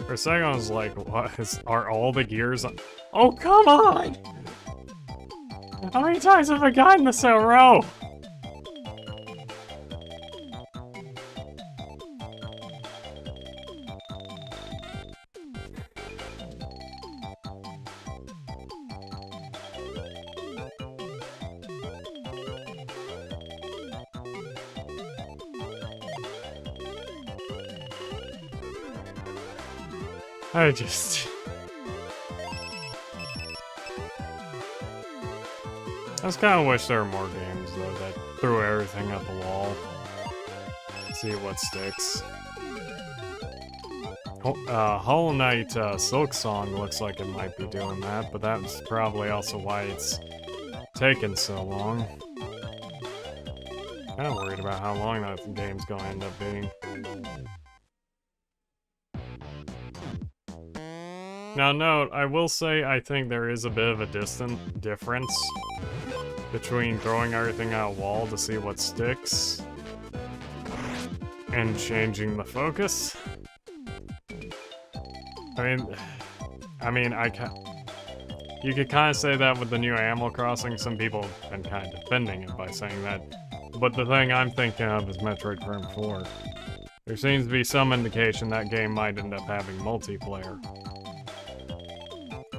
For a second, I was like, what? Are all the gears on? Oh, come on! How many times have I gotten this in a row? I just kind of wish there were more games, though, that threw everything at the wall. See what sticks. Hollow Knight Silk Song looks like it might be doing that, but that's probably also why it's taken so long. Kind of worried about how long that game's going to end up being. Now note, I will say I think there is a bit of a distant difference between throwing everything at a wall to see what sticks and changing the focus. You could kind of say that with the new Animal Crossing. Some people have been kind of defending it by saying that. But the thing I'm thinking of is Metroid Prime 4. There seems to be some indication that game might end up having multiplayer.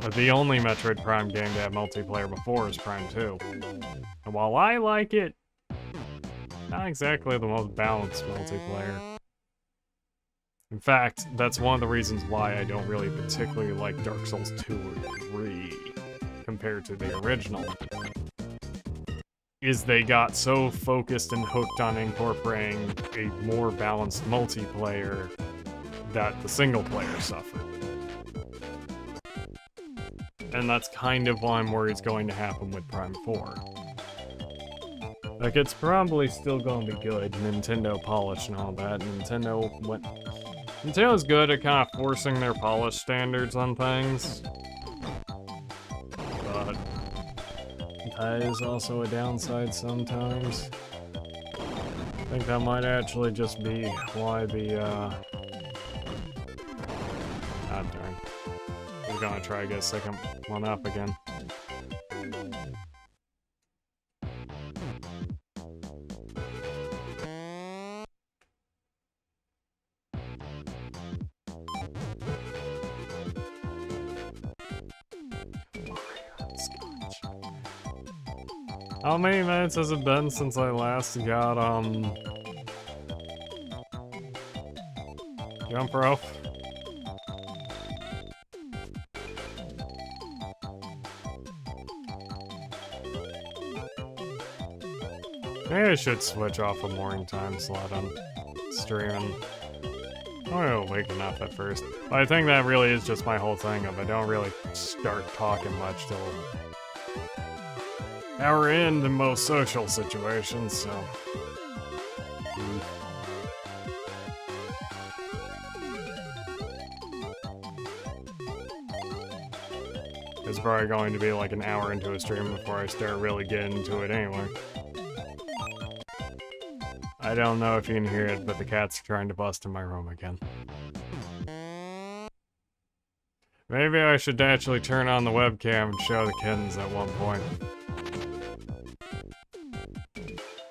But the only Metroid Prime game to have multiplayer before is Prime 2. And while I like it, not exactly the most balanced multiplayer. In fact, that's one of the reasons why I don't really particularly like Dark Souls 2 or 3 compared to the original. Is they got so focused and hooked on incorporating a more balanced multiplayer that the single player suffered. And that's kind of why I'm worried it's going to happen with Prime 4. Like, it's probably still going to be good, Nintendo polish and all that. Nintendo's good at kind of forcing their polish standards on things. But that is also a downside sometimes. I think that might actually just be why the, ah, darn. We're gonna try to get a second one up again. How many minutes has it been since I last got, jump rope? Maybe I should switch off a morning time slot on streaming. I'm gonna wake enough at first. But I think that really is just my whole thing of I don't really start talking much till hour in most social situations, so. It's probably going to be like an hour into a stream before I start really getting into it anyway. I don't know if you can hear it, but the cats are trying to bust in my room again. Maybe I should actually turn on the webcam and show the kittens at one point.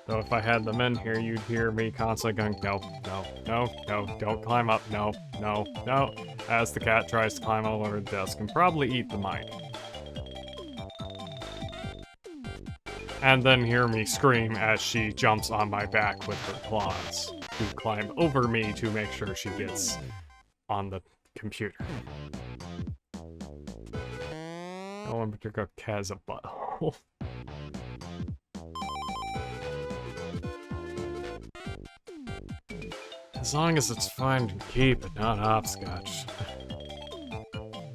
So if I had them in here, you'd hear me constantly going, no, no, no, no, don't climb up, no, no, no, as the cat tries to climb over the desk and probably eat the mic. And then hear me scream as she jumps on my back with her claws to climb over me to make sure she gets on the computer. No one particular has a butthole. As long as it's fine to keep and not hopscotch.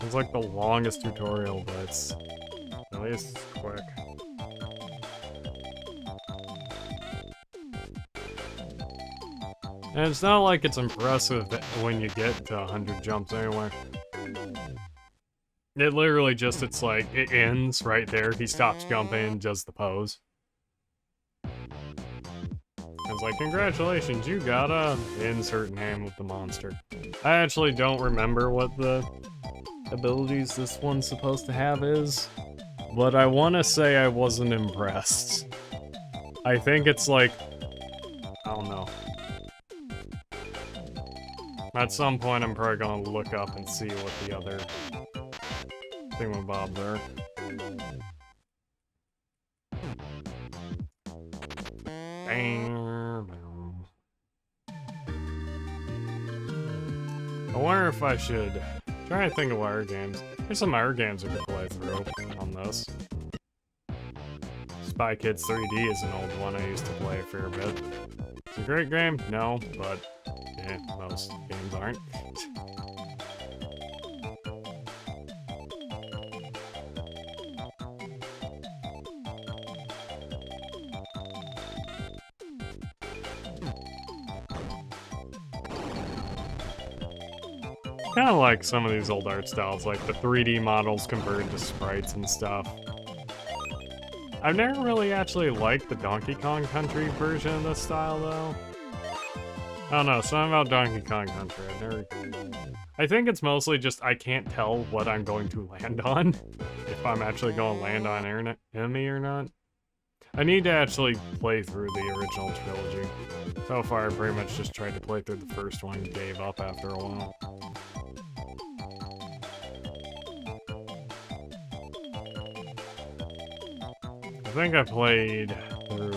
It's like the longest tutorial, but it's at least quick. And it's not like it's impressive when you get to 100 jumps anyway. It literally just, it's like, it ends right there. He stops jumping and does the pose. It's like, congratulations, you got a insert name of the monster. I actually don't remember what the abilities this one's supposed to have is, but I want to say I wasn't impressed. I think it's like, I don't know. At some point, I'm probably gonna look up and see what the other thingamabobs are. I wonder if I should try to think of other games. There's some other games we could play through on this. Spy Kids 3D is an old one I used to play a fair bit. It's a great game? No, but yeah, most games aren't. Kind of like some of these old art styles, like the 3D models converted to sprites and stuff. I've never really actually liked the Donkey Kong Country version of this style, though. I don't know, something about Donkey Kong Country, I think it's mostly just I can't tell what I'm going to land on. If I'm actually going to land on an enemy or not. I need to actually play through the original trilogy. So far, I pretty much just tried to play through the first one and gave up after a while. I think I played through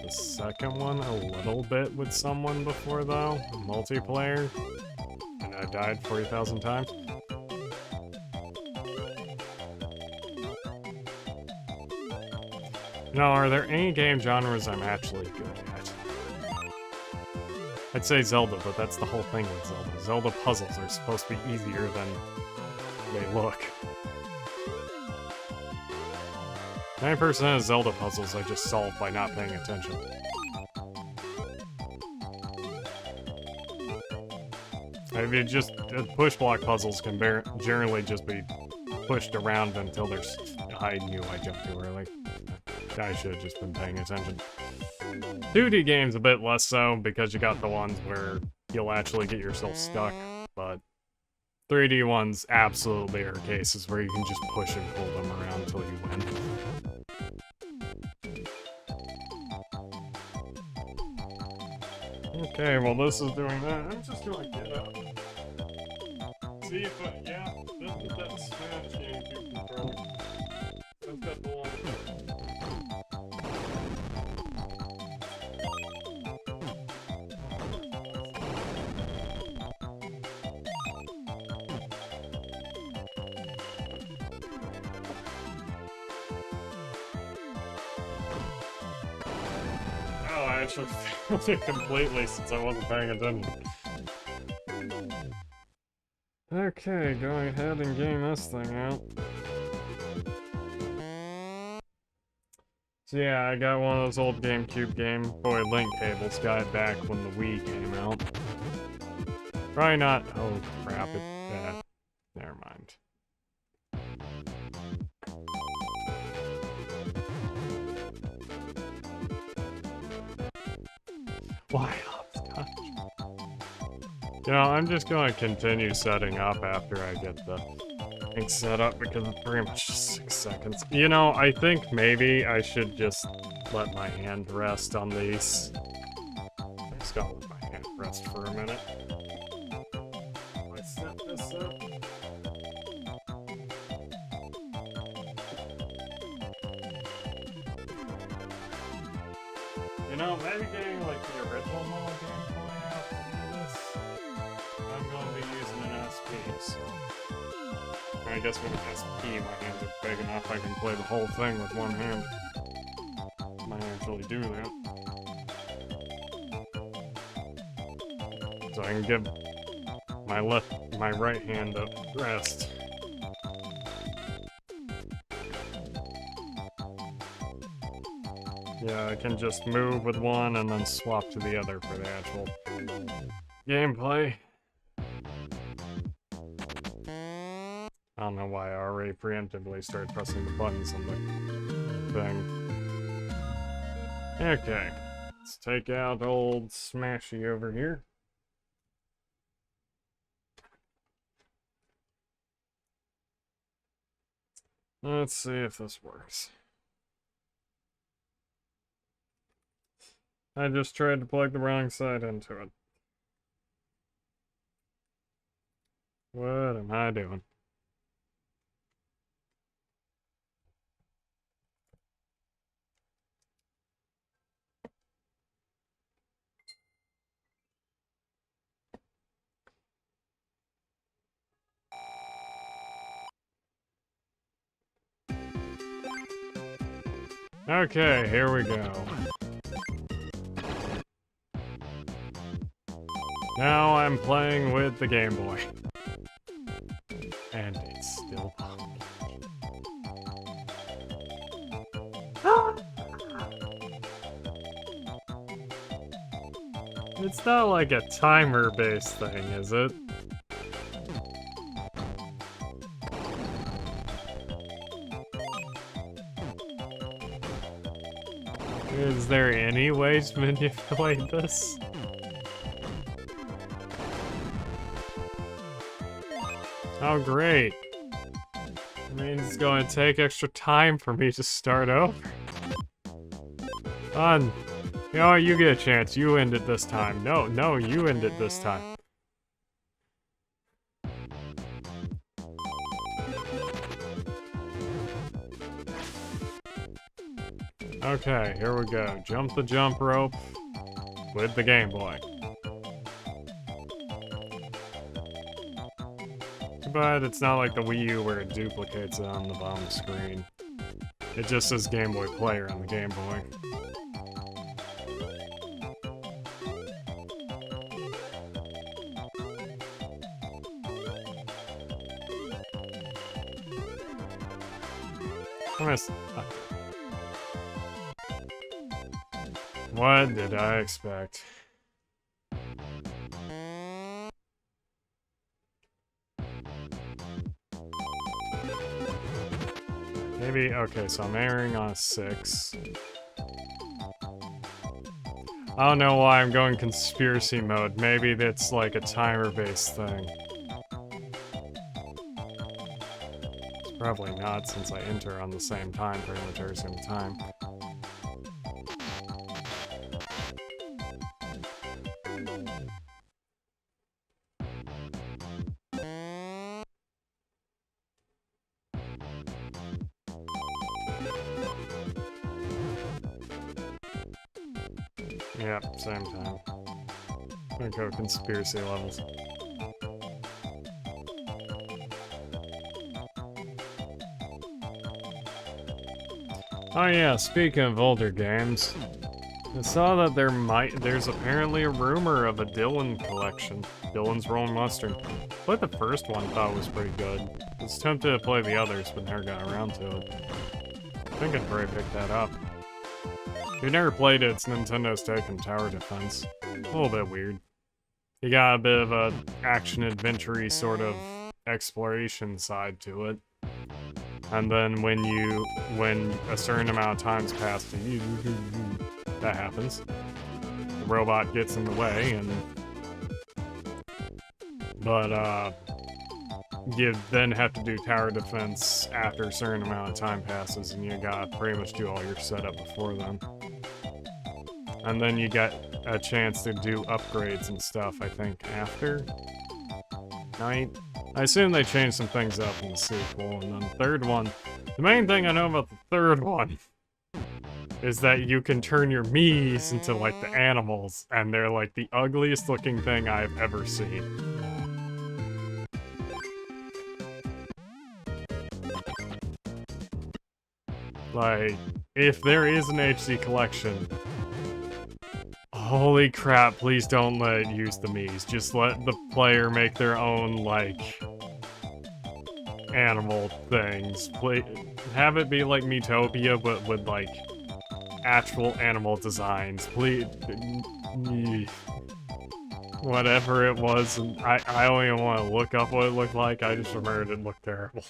the second one a little bit with someone before, though, multiplayer, and I died 40,000 times. No, are there any game genres I'm actually good at? I'd say Zelda, but that's the whole thing with Zelda. Zelda puzzles are supposed to be easier than they look. 9% of Zelda puzzles I just solve by not paying attention. If you just push block puzzles can generally just be pushed around until there's a hide you I jumped too early. I should have just been paying attention. 2D games a bit less so, because you got the ones where you'll actually get yourself stuck, but 3D ones absolutely are cases where you can just push and pull them around until you win. Okay, well this is doing that. I'm just gonna get up. See if I, yeah, this is that Smash GameCube controller. I've got the one. Oh, I actually failed it completely since I wasn't paying attention. Okay, going ahead and getting this thing out. So yeah, I got one of those old GameCube Game Boy Link cables, got it back when the Wii came out. Probably not, oh crap, never mind. Why hopscotch? You know, I'm just going to continue setting up after I get the thing set up because it's pretty much just 6 seconds. You know, I think maybe I should just let my hand rest on these. I'm just gonna let my hand rest for a minute. I set this up. You know, maybe getting like the original model gameplay out to do this. I'm going to be using an SP, so I guess with an SP, my hands are big enough I can play the whole thing with one hand. Might actually do that. So I can give my right hand a rest. Yeah, I can just move with one and then swap to the other for the actual gameplay. I don't know why I already preemptively started pressing the buttons on the thing. Okay. Let's take out old Smashy over here. Let's see if this works. I just tried to plug the wrong side into it. What am I doing? Okay, here we go. Now I'm playing with the Game Boy. And it's still It's not like a timer-based thing, is it? Is there any way to manipulate this? Oh, great. I mean, it's going to take extra time for me to start over. Fun. You know what, you get a chance. You end it this time. No, you end it this time. Okay, here we go. Jump the jump rope with the Game Boy. But it's not like the Wii U where it duplicates it on the bottom screen. It just says Game Boy Player on the Game Boy. What did I expect? Maybe, okay, so I'm airing on a 6. I don't know why I'm going conspiracy mode. Maybe that's like a timer-based thing. It's probably not, since I enter on the same time pretty much every single time. Yep, same time. I'm gonna go conspiracy levels. Oh yeah, speaking of older games, I saw that there's apparently a rumor of a Dylan collection. Dylan's Rolling Mustard. Played the first one, thought it was pretty good. I was tempted to play the others, but never got around to it. I think I'd probably pick that up. If you've never played it, it's Nintendo's take on tower defense. A little bit weird. You got a bit of a action-adventure-y sort of exploration side to it. And then when a certain amount of time's passed, that happens. The robot gets in the way, but you then have to do tower defense after a certain amount of time passes, and you gotta pretty much do all your setup before then. And then you get a chance to do upgrades and stuff, I think, after night. I assume they changed some things up in the sequel, and then the third one. The main thing I know about the third one is that you can turn your Miis into, like, the animals, and they're, like, the ugliest looking thing I've ever seen. Like, if there is an HD collection, holy crap, please don't let it use the Miis. Just let the player make their own, like, animal things. Have it be like Miitopia, but with, like, actual animal designs. Please. Whatever it was, and I don't even want to look up what it looked like, I just remembered it looked terrible.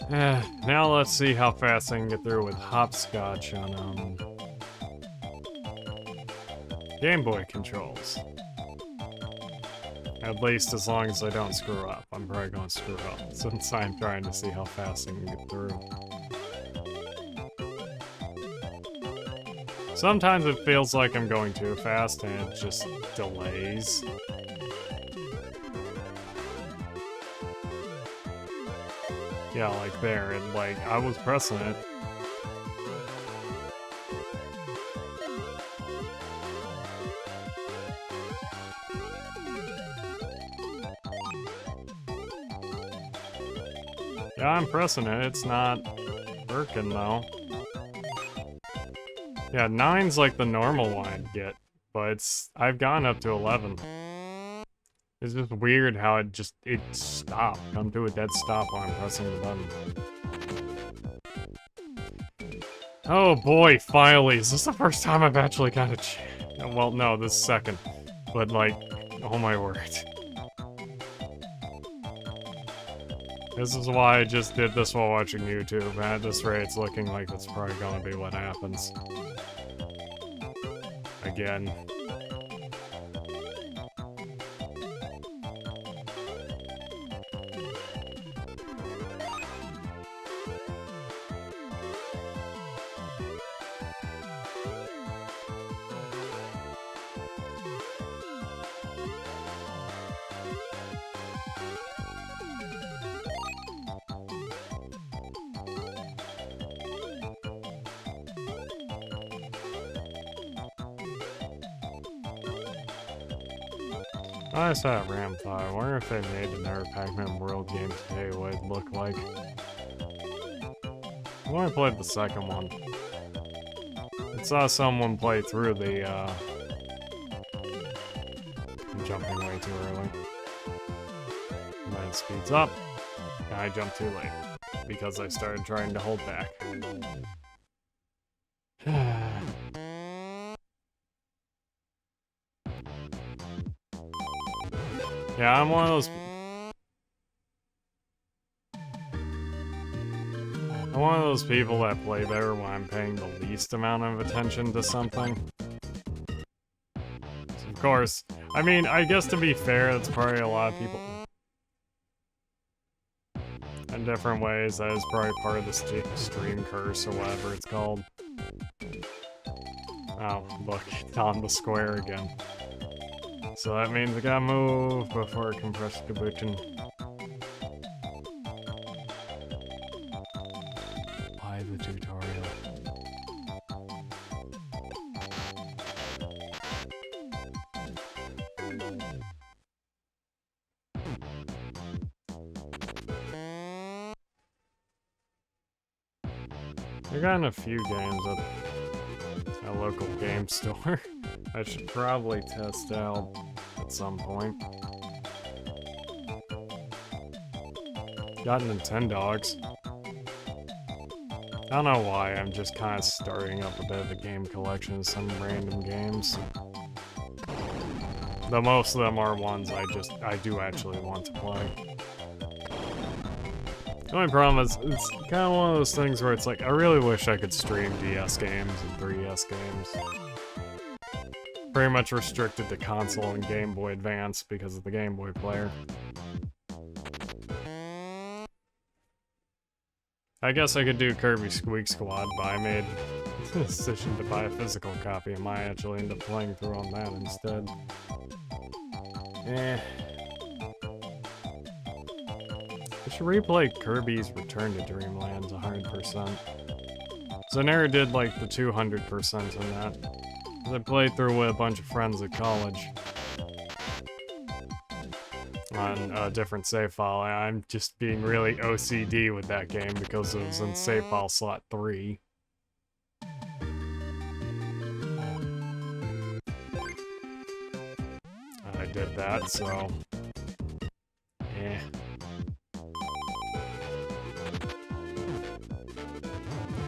Now let's see how fast I can get through with hopscotch on, Game Boy controls. At least as long as I don't screw up. I'm probably gonna screw up, since I'm trying to see how fast I can get through. Sometimes it feels like I'm going too fast and it just delays. Yeah, like there, and like, I was pressing it. Yeah, I'm pressing it, it's not working though. Yeah, 9's like the normal one I'd get, but I've gone up to 11. It's just weird how it stopped. Come to a dead stop while I'm pressing the button. Oh boy, finally. Is this the first time I've actually got a chance? Well, no, this is second. But like, oh my word. This is why I just did this while watching YouTube, and at this rate it's looking like that's probably gonna be what happens. Again. I saw that RAM thought. I wonder if they made another Pac-Man World game today, what it'd look like. I only played the second one. I saw someone play through the, I'm jumping way too early. And then it speeds up, and I jumped too late, because I started trying to hold back. Yeah, I'm one of those... I'm one of those people that play better when I'm paying the least amount of attention to something. So of course, I mean, I guess to be fair, that's probably a lot of people... In different ways, that is probably part of the stream curse or whatever it's called. Oh, look, it's on the square again. So that means I gotta move before I can press the button. Apply the tutorial. I've gotten a few games at a local game store. I should probably test out at some point. Got Nintendogs. I don't know why, I'm just kind of starting up a bit of a game collection of some random games. Though most of them are ones I do actually want to play. The only problem is, it's kind of one of those things where it's like, I really wish I could stream DS games and 3DS games. Pretty much restricted to console and Game Boy Advance because of the Game Boy player. I guess I could do Kirby Squeak Squad, but I made the decision to buy a physical copy and might actually end up playing through on that instead. Eh. I should replay Kirby's Return to Dreamland 100%. So I never did like the 200% in that. I played through with a bunch of friends at college. On a different save file. I'm just being really OCD with that game because it was in save file slot 3. I did that, so... eh.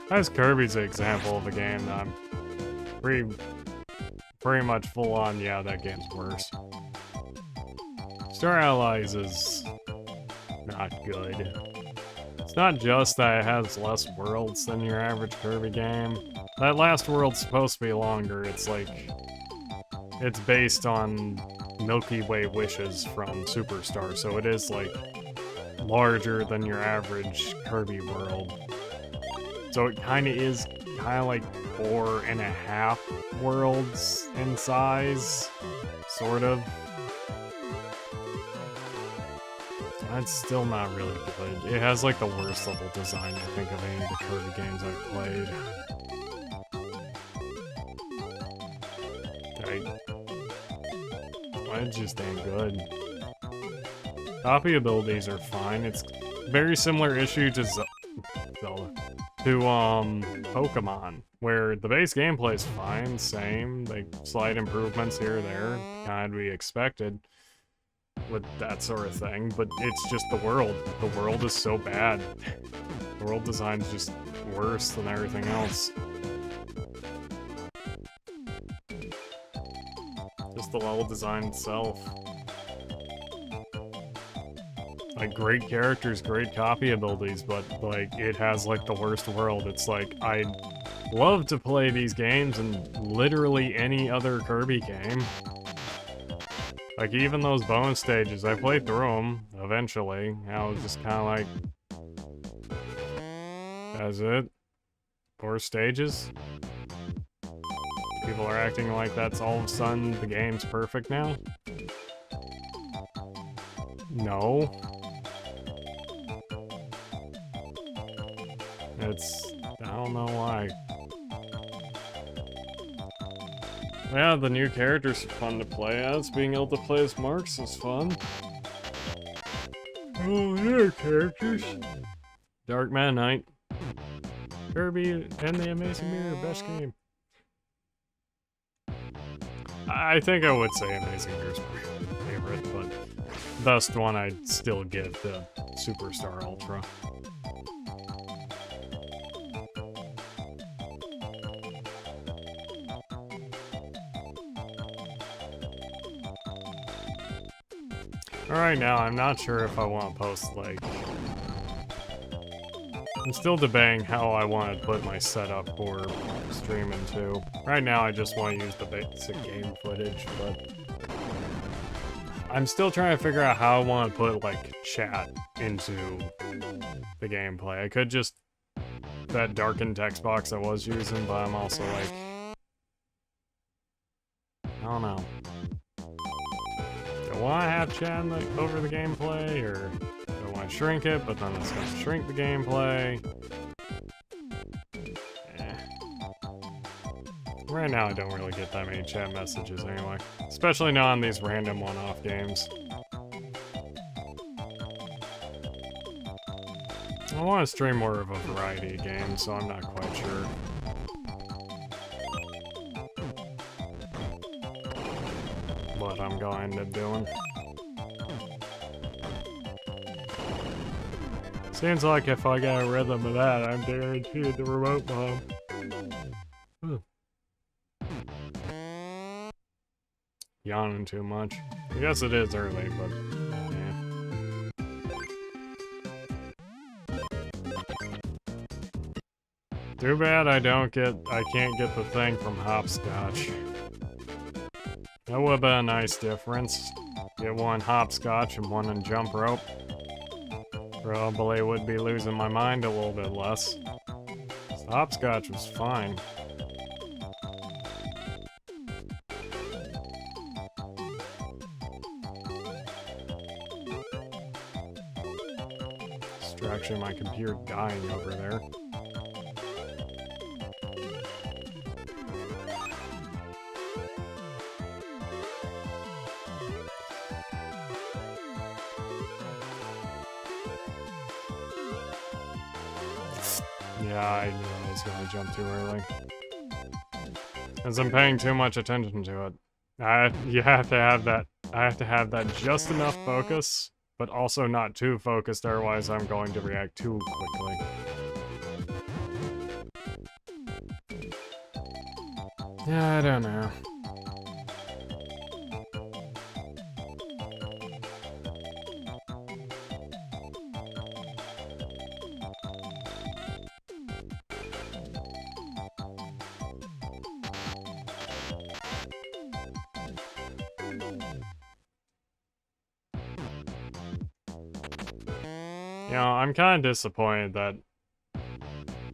That's Kirby's an example of a game that I'm pretty much full on, yeah, that game's worse. Star Allies is not good. It's not just that it has less worlds than your average Kirby game. That last world's supposed to be longer. It's like... It's based on Milky Way wishes from Superstar, so it is, like, larger than your average Kirby world. So it kinda is kinda like 4.5 worlds in size, sort of. That's still not really good. It has like the worst level design, I think, of any of the Kirby games I've played. It just ain't good. Copy abilities are fine. It's very similar issue to Zelda. To Pokemon, where the base gameplay is fine, same, like slight improvements here or there, kind of be expected with that sort of thing, but it's just the world. The world is so bad. The world design is just worse than everything else. Just the level design itself. Like, great characters, great copy abilities, but, like, it has, like, the worst world. It's like, I'd love to play these games in literally any other Kirby game. Like, even those bonus stages, I played through them, eventually. I was just kind of like... That's it? 4 stages? People are acting like that's all of a sudden the game's perfect now? No. I don't know why. Yeah, the new characters are fun to play as. Being able to play as Marks is fun. Oh, yeah, characters. Dark Meta Knight. Kirby and the Amazing Mirror, best game. I think I would say Amazing Mirror's my favorite, but best one I'd still give to Superstar Ultra. Alright, now I'm not sure if I want to post, like... I'm still debating how I want to put my setup for streaming too. Right now I just want to use the basic game footage, but... I'm still trying to figure out how I want to put, like, chat into the gameplay. I could just... that darkened text box I was using, but I'm also like... I don't know. Do I want to have chat over the gameplay, or do I want to shrink it, but then it's going to shrink the gameplay? Right now I don't really get that many chat messages anyway. Especially not on these random one-off games. I want to stream more of a variety of games, so I'm not quite sure. What I'm going to end up doing. Seems like if I get a rhythm of that, I'm guaranteed the remote bomb. Yawning too much. I guess it is early, but yeah. Too bad I can't get the thing from Hopscotch. That would have been a nice difference. Get one Hopscotch and one in Jump Rope. Probably would be losing my mind a little bit less. Hopscotch was fine. Distraction, my computer dying over there. Yeah, I knew I was gonna jump too early. Because I'm paying too much attention to it. You have to have that. I have to have that just enough focus, but also not too focused, otherwise I'm going to react too quickly. Yeah, I don't know. You know, I'm kind of disappointed that,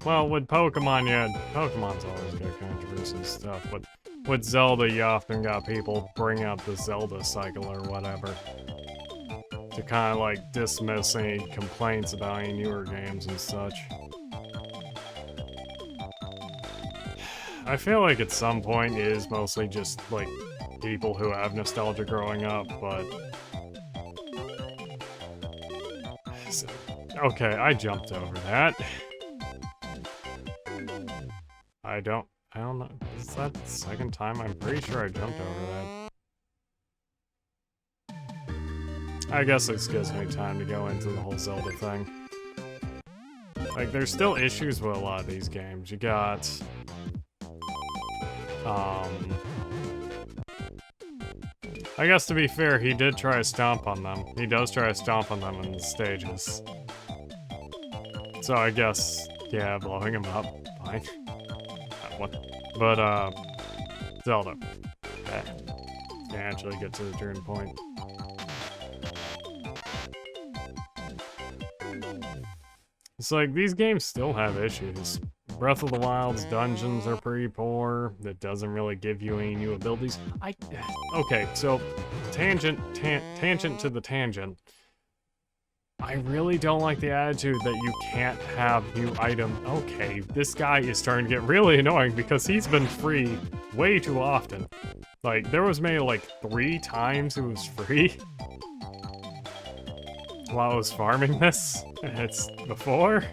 well, with Pokemon, yeah, Pokemon's always got controversy and stuff, but with Zelda, you often got people bring up the Zelda cycle or whatever to kind of like dismiss any complaints about any newer games and such. I feel like at some point it is mostly just like people who have nostalgia growing up, but okay, I jumped over that. I don't know. Is that the second time? I'm pretty sure I jumped over that. I guess this gives me time to go into the whole Zelda thing. Like, there's still issues with a lot of these games. You got... I guess to be fair, he did try to stomp on them. He does try to stomp on them in the stages. So I guess, yeah, blowing him up, fine. What? But, Zelda. Can't actually get to the turn point. It's like, these games still have issues. Breath of the Wild's dungeons are pretty poor. That doesn't really give you any new abilities. Okay, so, tangent to the tangent. I really don't like the attitude that you can't have new items. Okay, this guy is starting to get really annoying because he's been free way too often. Like, there was maybe like 3 times it was free while I was farming this. It's before.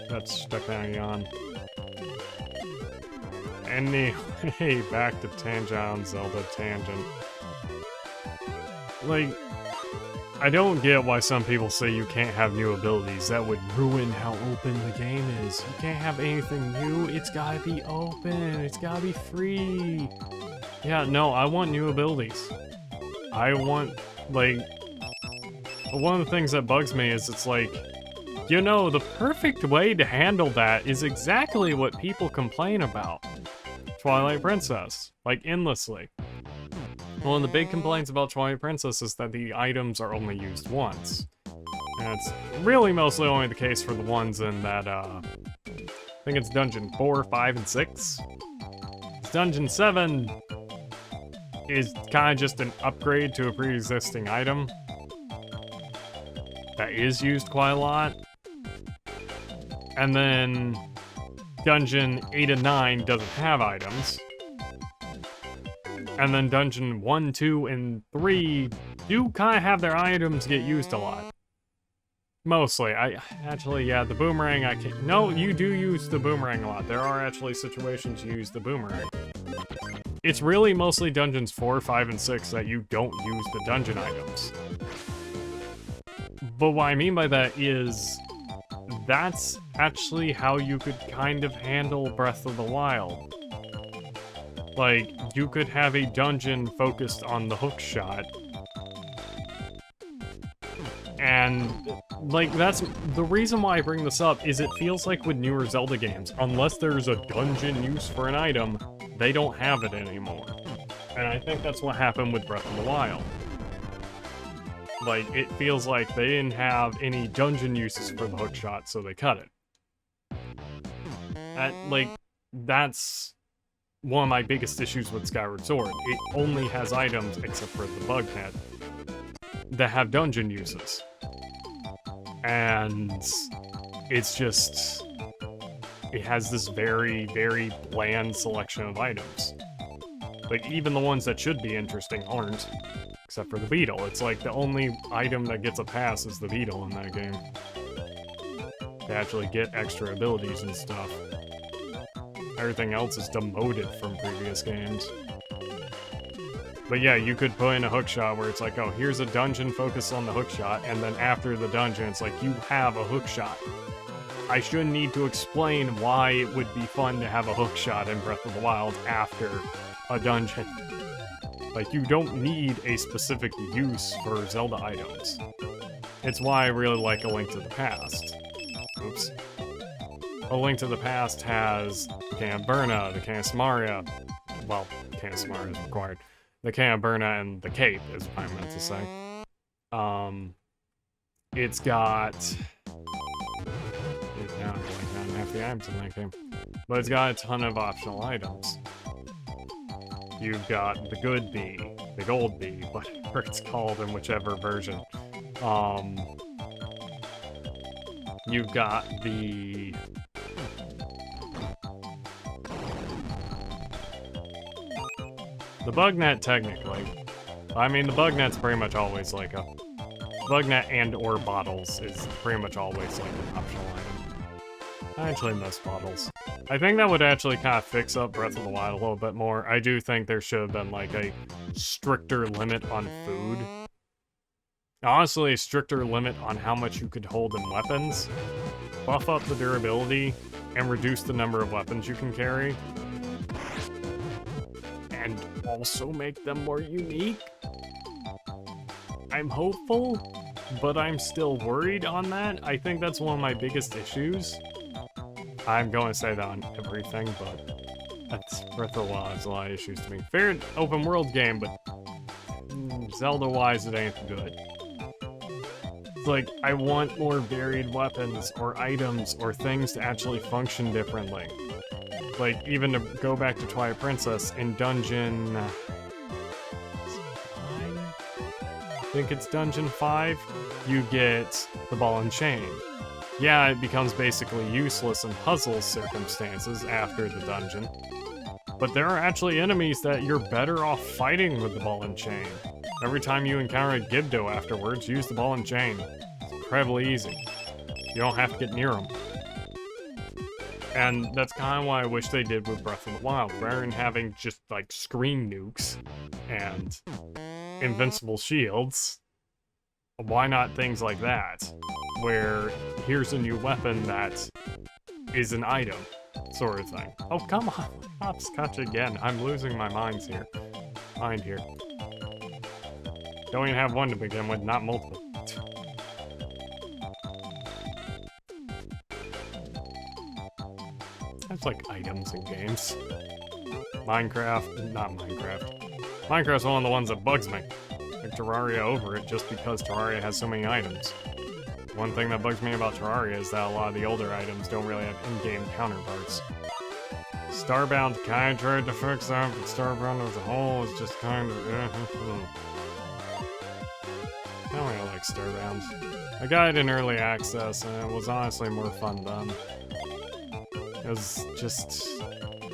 That's stuck on yawn. Anyway, back to Tangent on Zelda Tangent. Like, I don't get why some people say you can't have new abilities. That would ruin how open the game is. You can't have anything new. It's gotta be open. It's gotta be free. Yeah, no, I want new abilities. I want, like... One of the things that bugs me is it's like... You know, the perfect way to handle that is exactly what people complain about. Twilight Princess. Like, endlessly. One of the big complaints about Twilight Princess is that the items are only used once. And it's really mostly only the case for the ones in that, I think it's Dungeon 4, 5, and 6. Dungeon 7 is kind of just an upgrade to a pre-existing item that is used quite a lot. And then Dungeon 8 and 9 doesn't have items. And then Dungeon 1, 2, and 3 do kind of have their items get used a lot. Mostly. Yeah, the boomerang, no, you do use the boomerang a lot. There are actually situations you use the boomerang. It's really mostly Dungeons 4, 5, and 6 that you don't use the dungeon items. But what I mean by that is... That's actually how you could kind of handle Breath of the Wild. Like, you could have a dungeon focused on the hook shot. And, like, that's... The reason why I bring this up is it feels like with newer Zelda games, unless there's a dungeon use for an item, they don't have it anymore. And I think that's what happened with Breath of the Wild. Like, it feels like they didn't have any dungeon uses for the hookshot, so they cut it. That's one of my biggest issues with Skyward Sword. It only has items, except for the bug net, that have dungeon uses. And it's just... It has this very, very bland selection of items. Like, even the ones that should be interesting aren't. Except for the beetle. It's like the only item that gets a pass is the beetle in that game. To actually get extra abilities and stuff. Everything else is demoted from previous games. But yeah, you could put in a hookshot where it's like, oh, here's a dungeon focused on the hookshot, and then after the dungeon, it's like, you have a hookshot. I shouldn't need to explain why it would be fun to have a hookshot in Breath of the Wild after a dungeon. Like, you don't need a specific use for Zelda items. It's why I really like A Link to the Past. Oops. A Link to the Past has the Can of Burna, the Can of Samaria. Well, Can of Samaria is required. The Can of Burna and the Cape is what I meant to say. It's got... Now I'm going down half the items in that game. But it's got a ton of optional items. You've got the good bee, the gold bee, whatever it's called in whichever version. You've got the... The bug net, technically. I mean, the bug net's pretty much always like a... Bug net and or bottles is pretty much always like an optional item. Actually, most bottles. I think that would actually kind of fix up Breath of the Wild a little bit more. I do think there should have been like a stricter limit on food. Honestly, a stricter limit on how much you could hold in weapons. Buff up the durability and reduce the number of weapons you can carry. And also make them more unique. I'm hopeful, but I'm still worried on that. I think that's one of my biggest issues. I'm going to say that on everything, but that's Breath of the Wild has a lot of issues to me. Fair open world game, but Zelda-wise, it ain't good. It's like, I want more varied weapons, or items, or things to actually function differently. Like, even to go back to Twilight Princess, in Dungeon... I think it's Dungeon 5, you get the ball and chain. Yeah, it becomes basically useless in puzzle circumstances after the dungeon, but there are actually enemies that you're better off fighting with the ball and chain. Every time you encounter a Gibdo afterwards, use the ball and chain. It's incredibly easy. You don't have to get near them. And that's kind of what I wish they did with Breath of the Wild, rather than having just, like, screen nukes and invincible shields. Why not things like that? Where here's a new weapon that is an item, sort of thing. Oh, come on, hopscotch again. I'm losing my mind here. Don't even have one to begin with, not multiple. That's like items in games. Minecraft's one of the ones that bugs me. Like Terraria over it just because Terraria has so many items. One thing that bugs me about Terraria is that a lot of the older items don't really have in-game counterparts. Starbound kind of tried to fix that, but Starbound as a whole is just kind of I don't really like Starbound. I got it in early access, and it was honestly more fun then. It was just...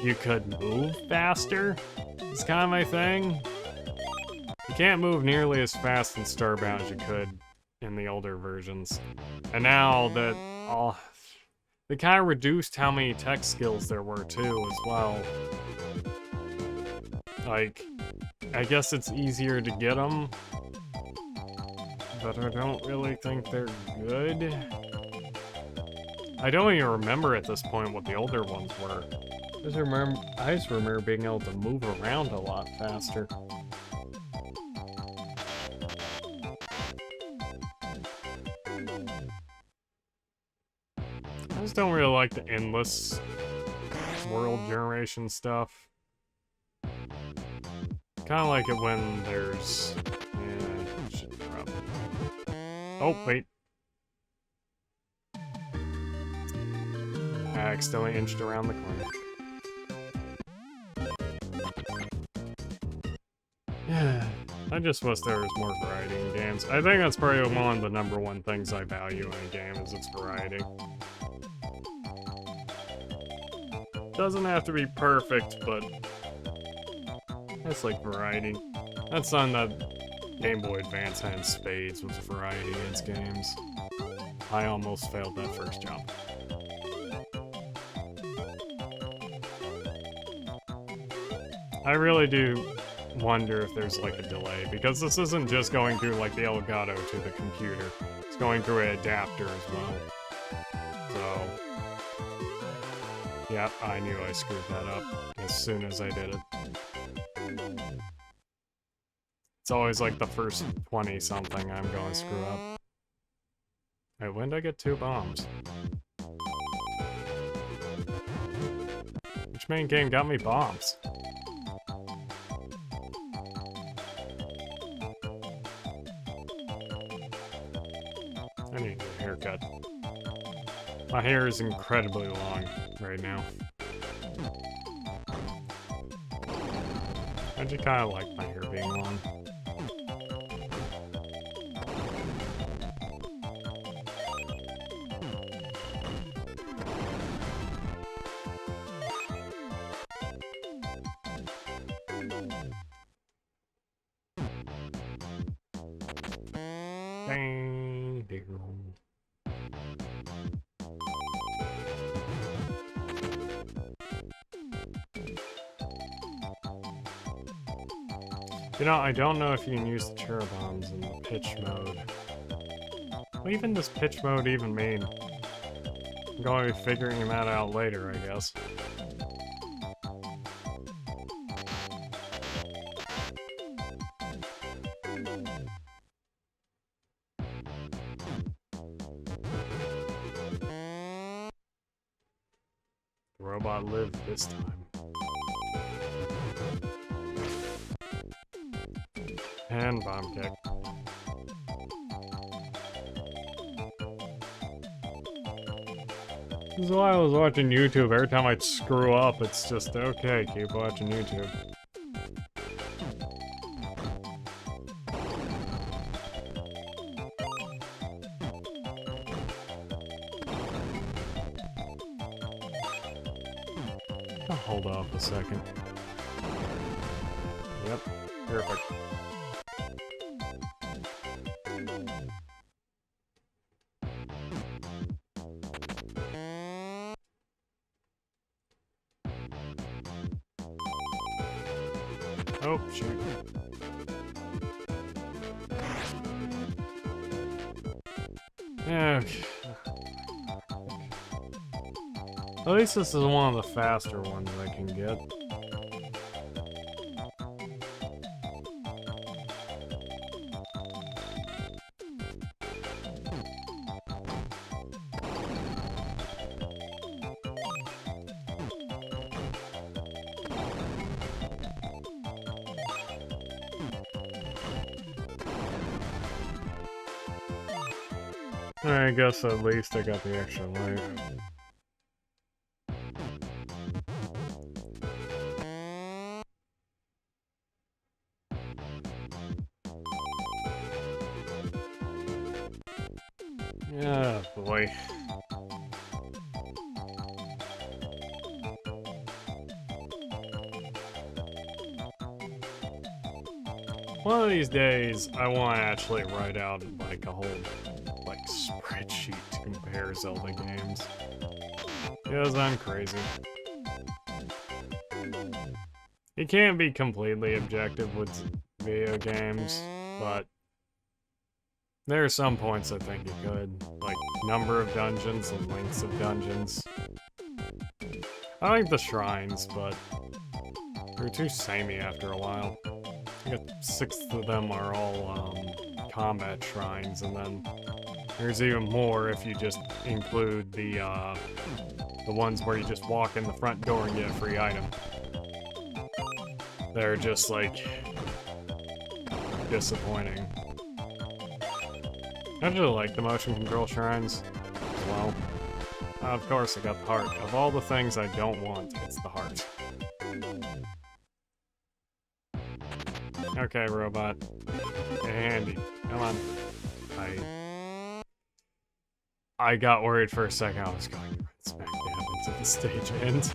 you could move faster? It's kind of my thing. You can't move nearly as fast in Starbound as you could in the older versions. And now that they kind of reduced how many tech skills there were too as well. Like, I guess it's easier to get them, but I don't really think they're good. I don't even remember at this point what the older ones were. I just remember being able to move around a lot faster. I just don't really like the endless world generation stuff. Kind of like it when there's... yeah, should probably... oh, wait. I accidentally inched around the corner. Yeah, I just wish there was more variety in games. I think that's probably one of the #1 things I value in a game is its variety. Doesn't have to be perfect, but it's like variety. That's on the Game Boy Advance had spades with variety in its games. I almost failed that first jump. I really do wonder if there's like a delay, because this isn't just going through like the Elgato to the computer. It's going through an adapter as well. So, yeah, I knew I screwed that up as soon as I did it. It's always like the first 20-something I'm going to screw up. Wait, when did I get 2 bombs? Which main game got me bombs? I need a haircut. My hair is incredibly long right now. I just kind of like my hair being long. Dang, ding. You know, I don't know if you can use the cherry bombs in the pitch mode. What even does pitch mode even mean? I'm going to be figuring that out later, I guess. The robot lived this time. And bomb kick. This is why I was watching YouTube. Every time I'd screw up, it's just, okay, keep watching YouTube. I'll hold off a second. Yep, perfect. Oh, shoot. Yeah, okay. At least this is one of the faster ones I can get. I guess at least I got the extra life. Yeah, boy. One of these days, I want to actually write out like a whole spreadsheet to compare Zelda games. Because I'm crazy. You can't be completely objective with video games, but there are some points I think you could. Like number of dungeons and lengths of dungeons. I like the shrines, but they're too samey after a while. I think 6 of them are all combat shrines, and then there's even more if you just include the ones where you just walk in the front door and get a free item. They're just, like, disappointing. I actually like the motion control shrines as well. Of course, I got the heart. Of all the things I don't want, it's the heart. Okay, robot. Get handy. Come on. I got worried for a second. I was going right smack dab into the stage end.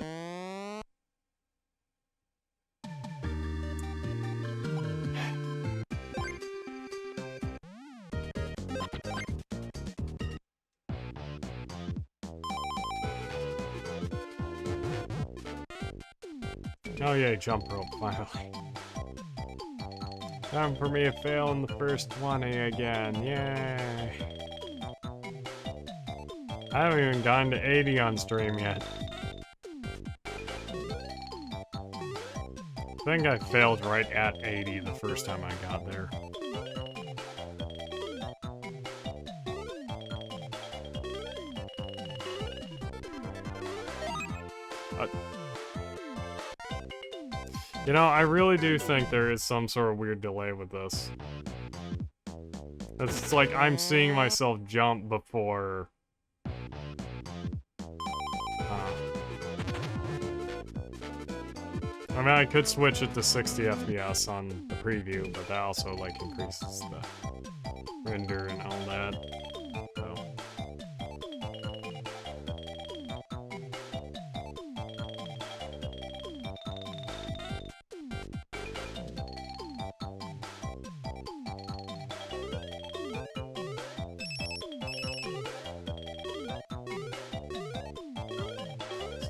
Oh yeah, jump rope, finally. Time for me to fail in the first 20 again, yay! I haven't even gotten to 80 on stream yet. I think I failed right at 80 the first time I got there. You know, I really do think there is some sort of weird delay with this. It's like I'm seeing myself jump before... I mean, I could switch it to 60 FPS on the preview, but that also, like, increases the render and all that. So.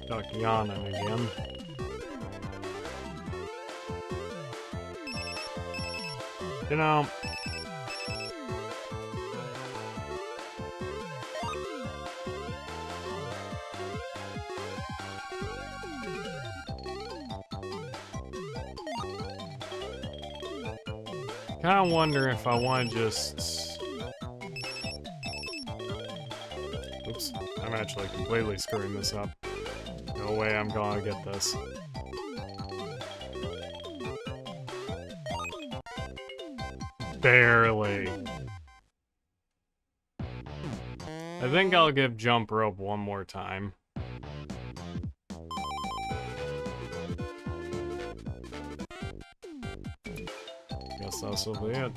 Stuck yawning again. You know, kind of wonder if I want to just... Oops, I'm actually completely screwing this up. No way I'm gonna get this. Barely. I think I'll give jump rope one more time. Guess this will be it.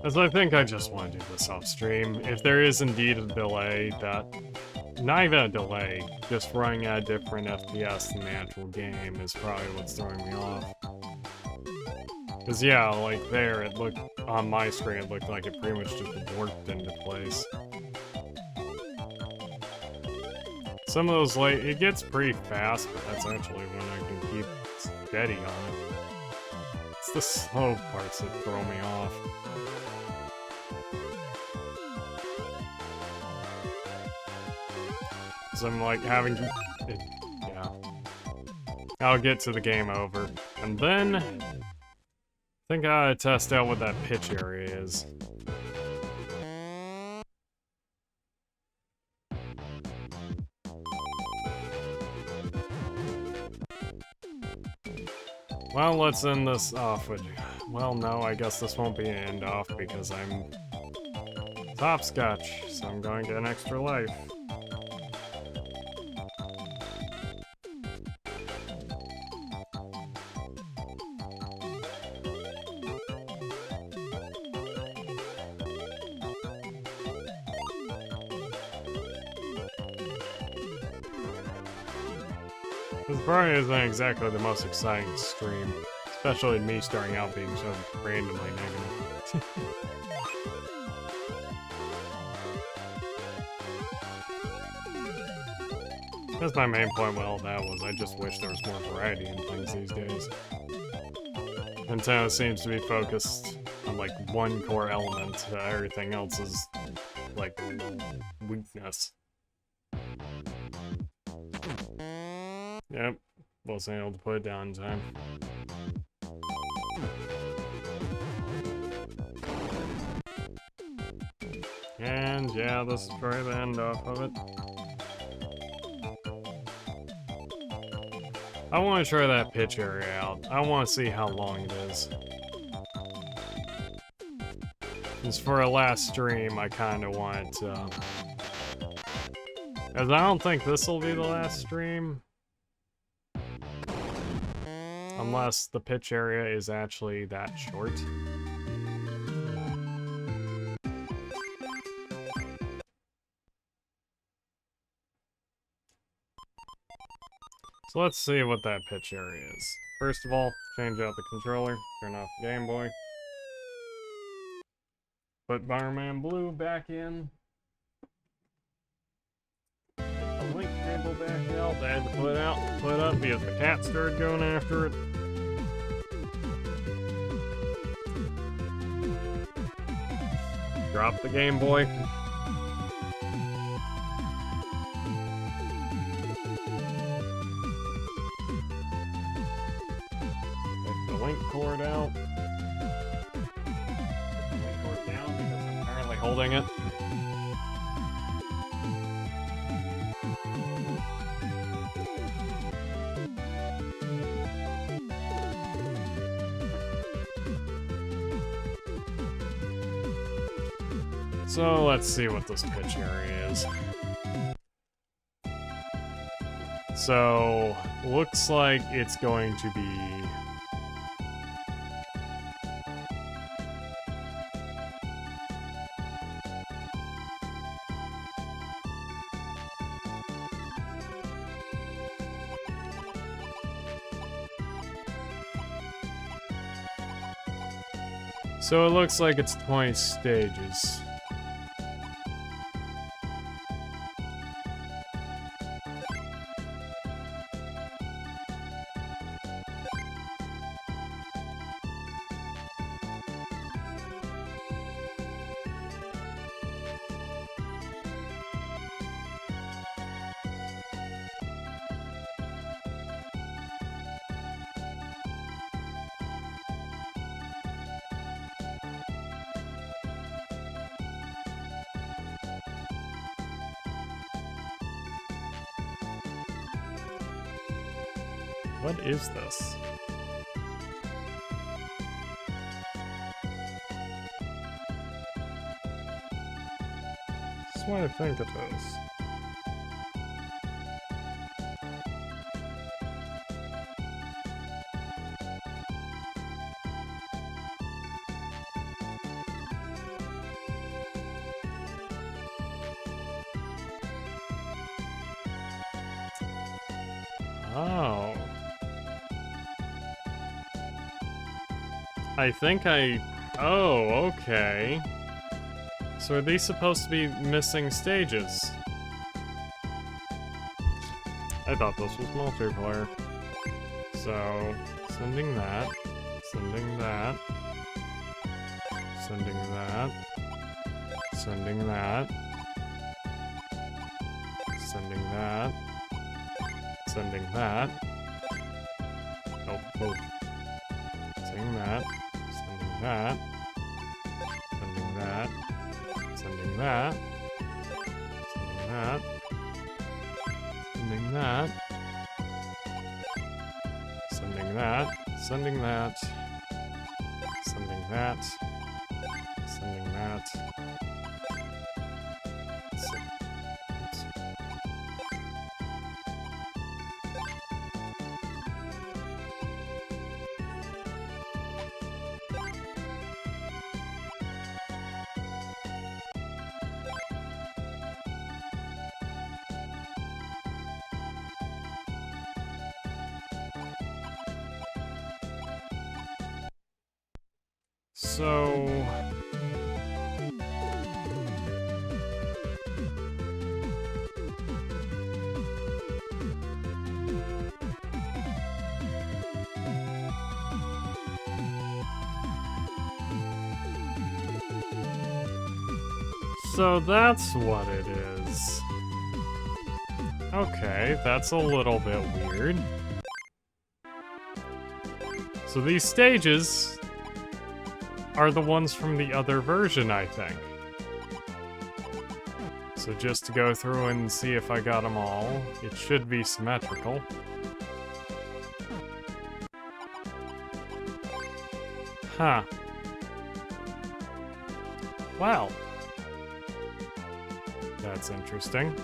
As I think I just want to do this off stream. If there is indeed a delay that... Not even a delay, just running at a different FPS than the actual game is probably what's throwing me off. Cause yeah, like there, it looked, on my screen, it looked like it pretty much just warped into place. Some of those it gets pretty fast, but that's actually when I can keep steady on it. It's the slow parts that throw me off. So I'm like having to, yeah. I'll get to the game over. And then, I think I gotta test out what that pitch area is. Well, let's end this off with... Well, no, I guess this won't be an end off because I'm... Topscotch, so I'm going to get an extra life. This probably isn't exactly the most exciting stream, especially me starting out being so randomly negative. That's my main point with all that was I just wish there was more variety in things these days. Nintendo seems to be focused on like one core element, everything else is like weakness. Yep, wasn't able to put it down in time. And yeah, this is probably the end off of it. I want to try that pitch area out. I want to see how long it is. Because for a last stream, I kind of want to... As I don't think this will be the last stream. Unless the pitch area is actually that short. So let's see what that pitch area is. First of all, change out the controller, turn off the Game Boy. Put Bomberman Blue back in. The link cable back out. I had to put up because the cat started going after it. Drop the Game Boy. Take the link cord out. Link cord down because I'm apparently holding it. So let's see what this pitch area is. So, looks like it's going to be... So it looks like it's 20 stages. What is this? That's what I think it is. Oh. I think oh, okay. So are these supposed to be missing stages? I thought this was multiplayer. So, sending that, sending that, sending that, sending that, sending that, sending that. Oh, both. Sending that. Sending that. Sending that. Sending that. Sending that. Sending that. Sending that. Sending that. Sending that. So... So that's what it is. Okay, that's a little bit weird. So these stages are the ones from the other version, I think. So just to go through and see if I got them all, it should be symmetrical. Huh. Wow. That's interesting.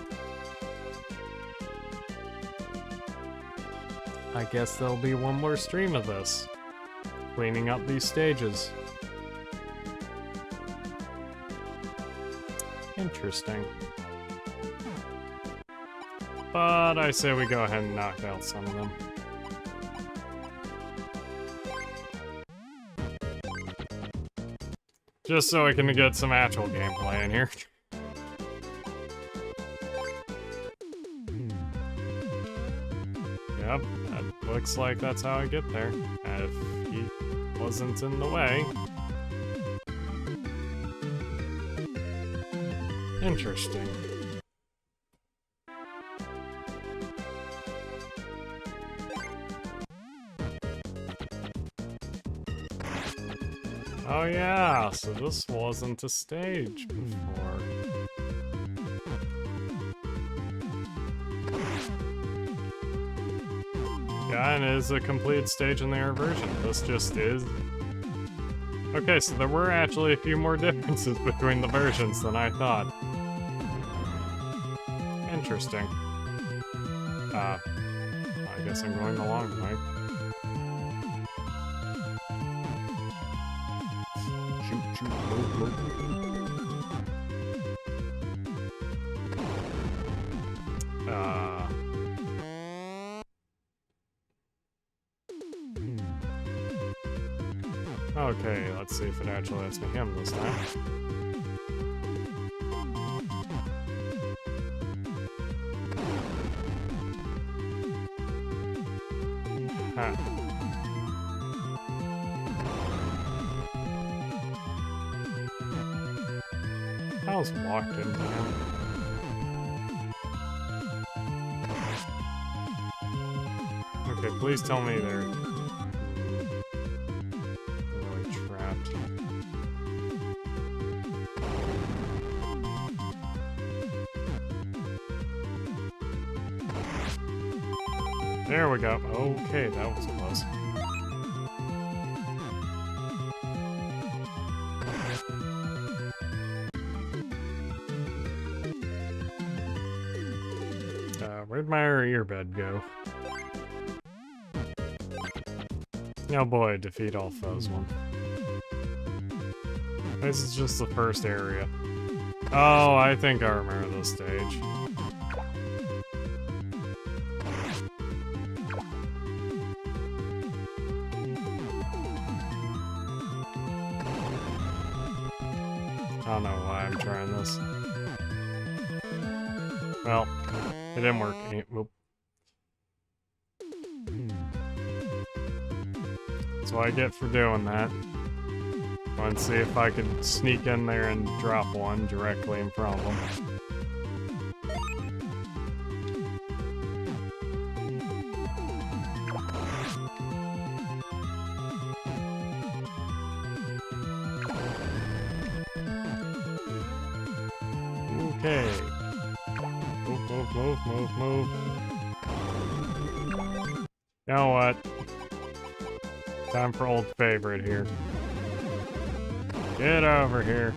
I guess there'll be one more stream of this. Cleaning up these stages. Interesting. But I say we go ahead and knock out some of them. Just so I can get some actual gameplay in here. Yep, that looks like that's how I get there. If he wasn't in the way. Interesting. Oh yeah, so this wasn't a stage before. Yeah, and it is a complete stage in their version. This just is Okay, so there were actually a few more differences between the versions than I thought. Interesting. I guess I'm going the long way. Shoot, move. Okay, let's see if it actually lets me him this time. Huh. I was walked into him. Okay, please tell me they're really trapped. There we go. Okay, that was close. Where'd my earbud go? Oh boy, defeat all foes one. This is just the first area. Oh, I think I remember this stage. I don't know why I'm trying this. Well, it didn't work. Whoop. That's what I get for doing that. Let's see if I can sneak in there and drop one directly in front of them. Okay. Move. You know what? Time for old favorite here. Get over here.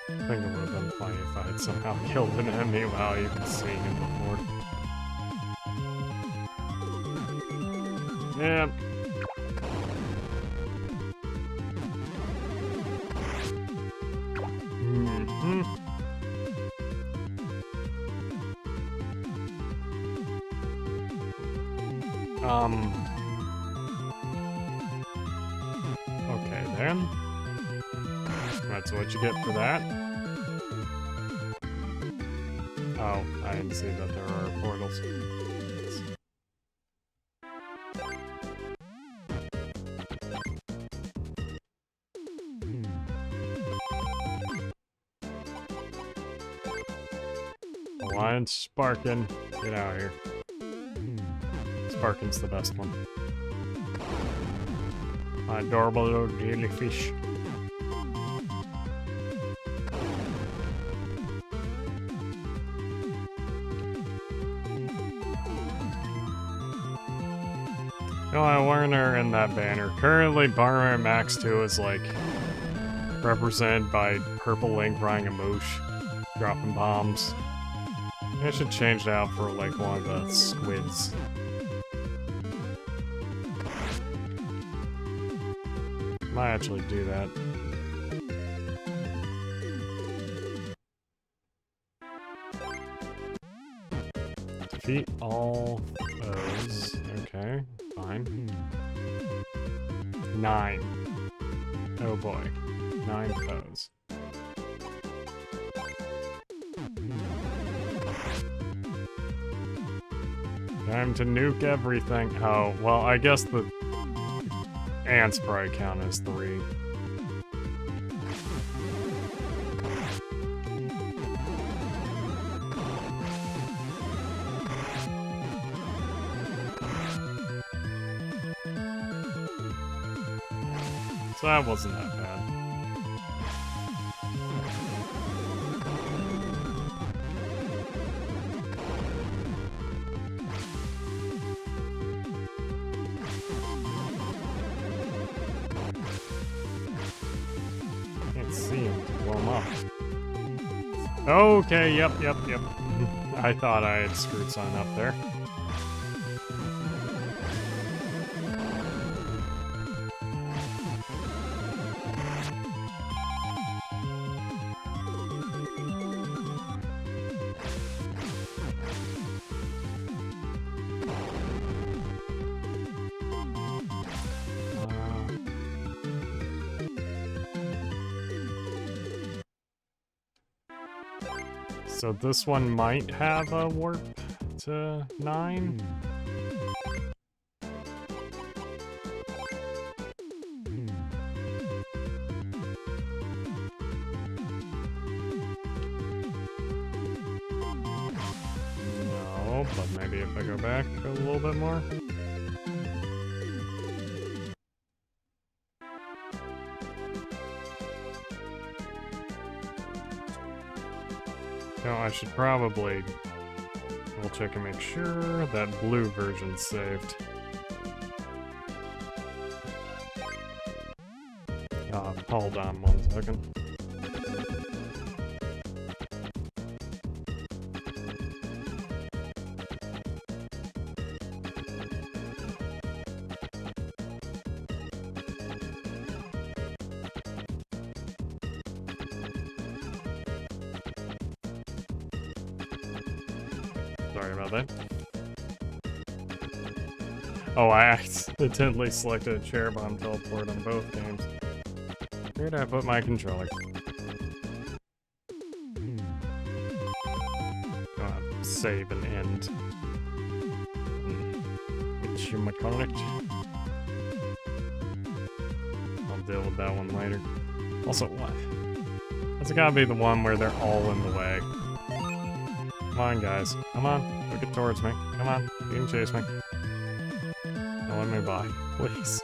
I think it would have been funny if I had somehow killed an enemy without even seeing him before. Yeah. Okay then. That's what you get for that. Oh, I didn't see that there are portals. Alliance Sparkin. Get out of here. Sparkin's the best one. My adorable little jellyfish. You know, I learned her in that banner. Currently, Bomberman Max 2 is like represented by Purple Link riding a moosh, dropping bombs. I should change it out for like one of the squids. Might actually do that. Defeat all foes. Okay, fine. 9. Oh boy. 9 foes. Time to nuke everything. Oh, well, I guess the ants probably count as 3. So that wasn't that bad. Can't see him to blow him up. Okay, yep. I thought I had screwed something up there. So this one might have a warp to 9. No, but maybe if I go back a little bit more. No, I should probably double check and make sure that blue version's saved. Hold on 1 second. Sorry about that. Oh, I accidentally selected a chair bomb teleport on both games. Where did I put my controller? Save and end. Correct. I'll deal with that one later. Also, what? It's gotta be the one where they're all in the way. Come on, guys. Come on. Look it towards me. Come on. You can chase me. Don't let me by. Please.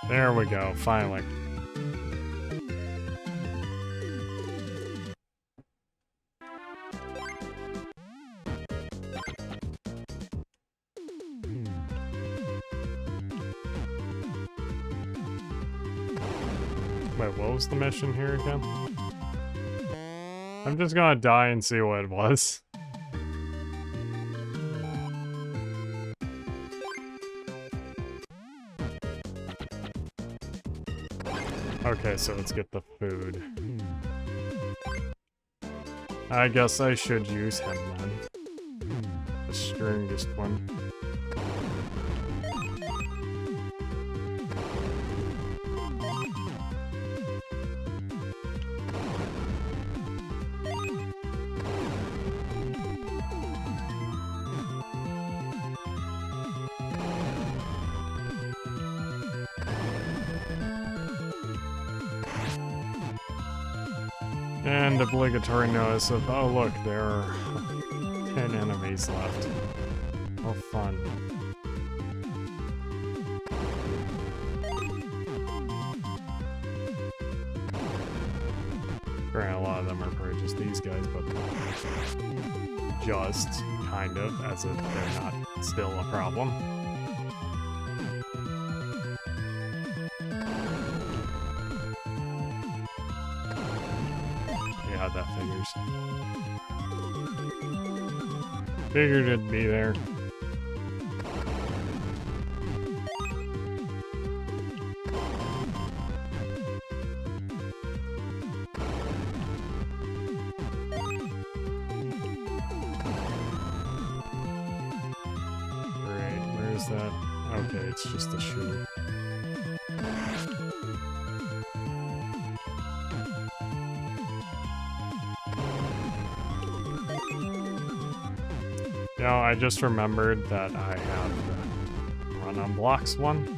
There we go. Finally. Wait, what was the mission here again? I'm just gonna die and see what it was. Okay, so let's get the food. I guess I should use him then. The strongest one. And obligatory notice of, oh look, there are 10 enemies left. Oh, fun. Granted, a lot of them are probably just these guys, but just kind of, as if they're not still a problem. Yeah, that figures. Figured it'd be there. Great, where's that? Okay, it's just a shoe. You know, I just remembered that I have the run on blocks one.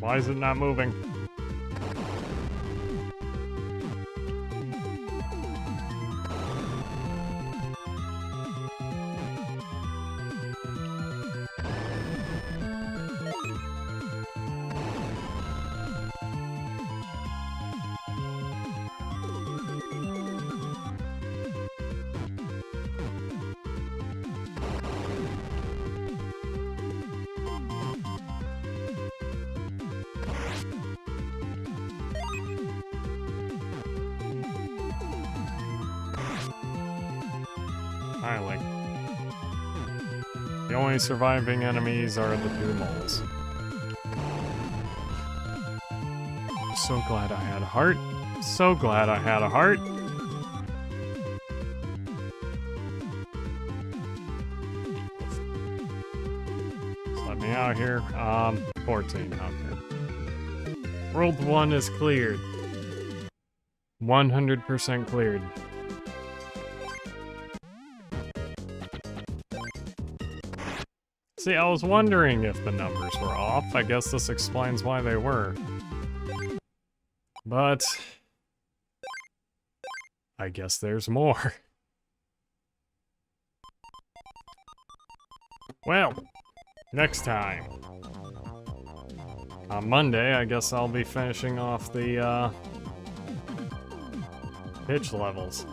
Why is it not moving? Finally. The only surviving enemies are the 2 moles. So glad I had a heart. So glad I had a heart. Just let me out here. 14 out here. World 1 is cleared. 100% cleared. See, I was wondering if the numbers were off. I guess this explains why they were. But I guess there's more. Well, next time. On Monday, I guess I'll be finishing off the pitch levels.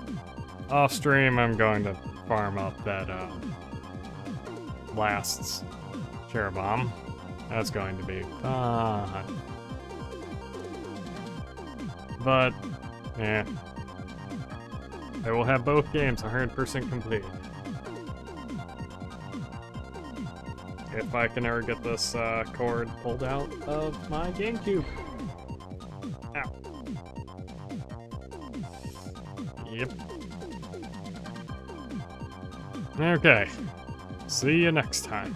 Off stream, I'm going to farm up that last cherry bomb. That's going to be fun. But, I will have both games 100% completed. If I can ever get this cord pulled out of my GameCube. Ow. Yep. Okay. See you next time.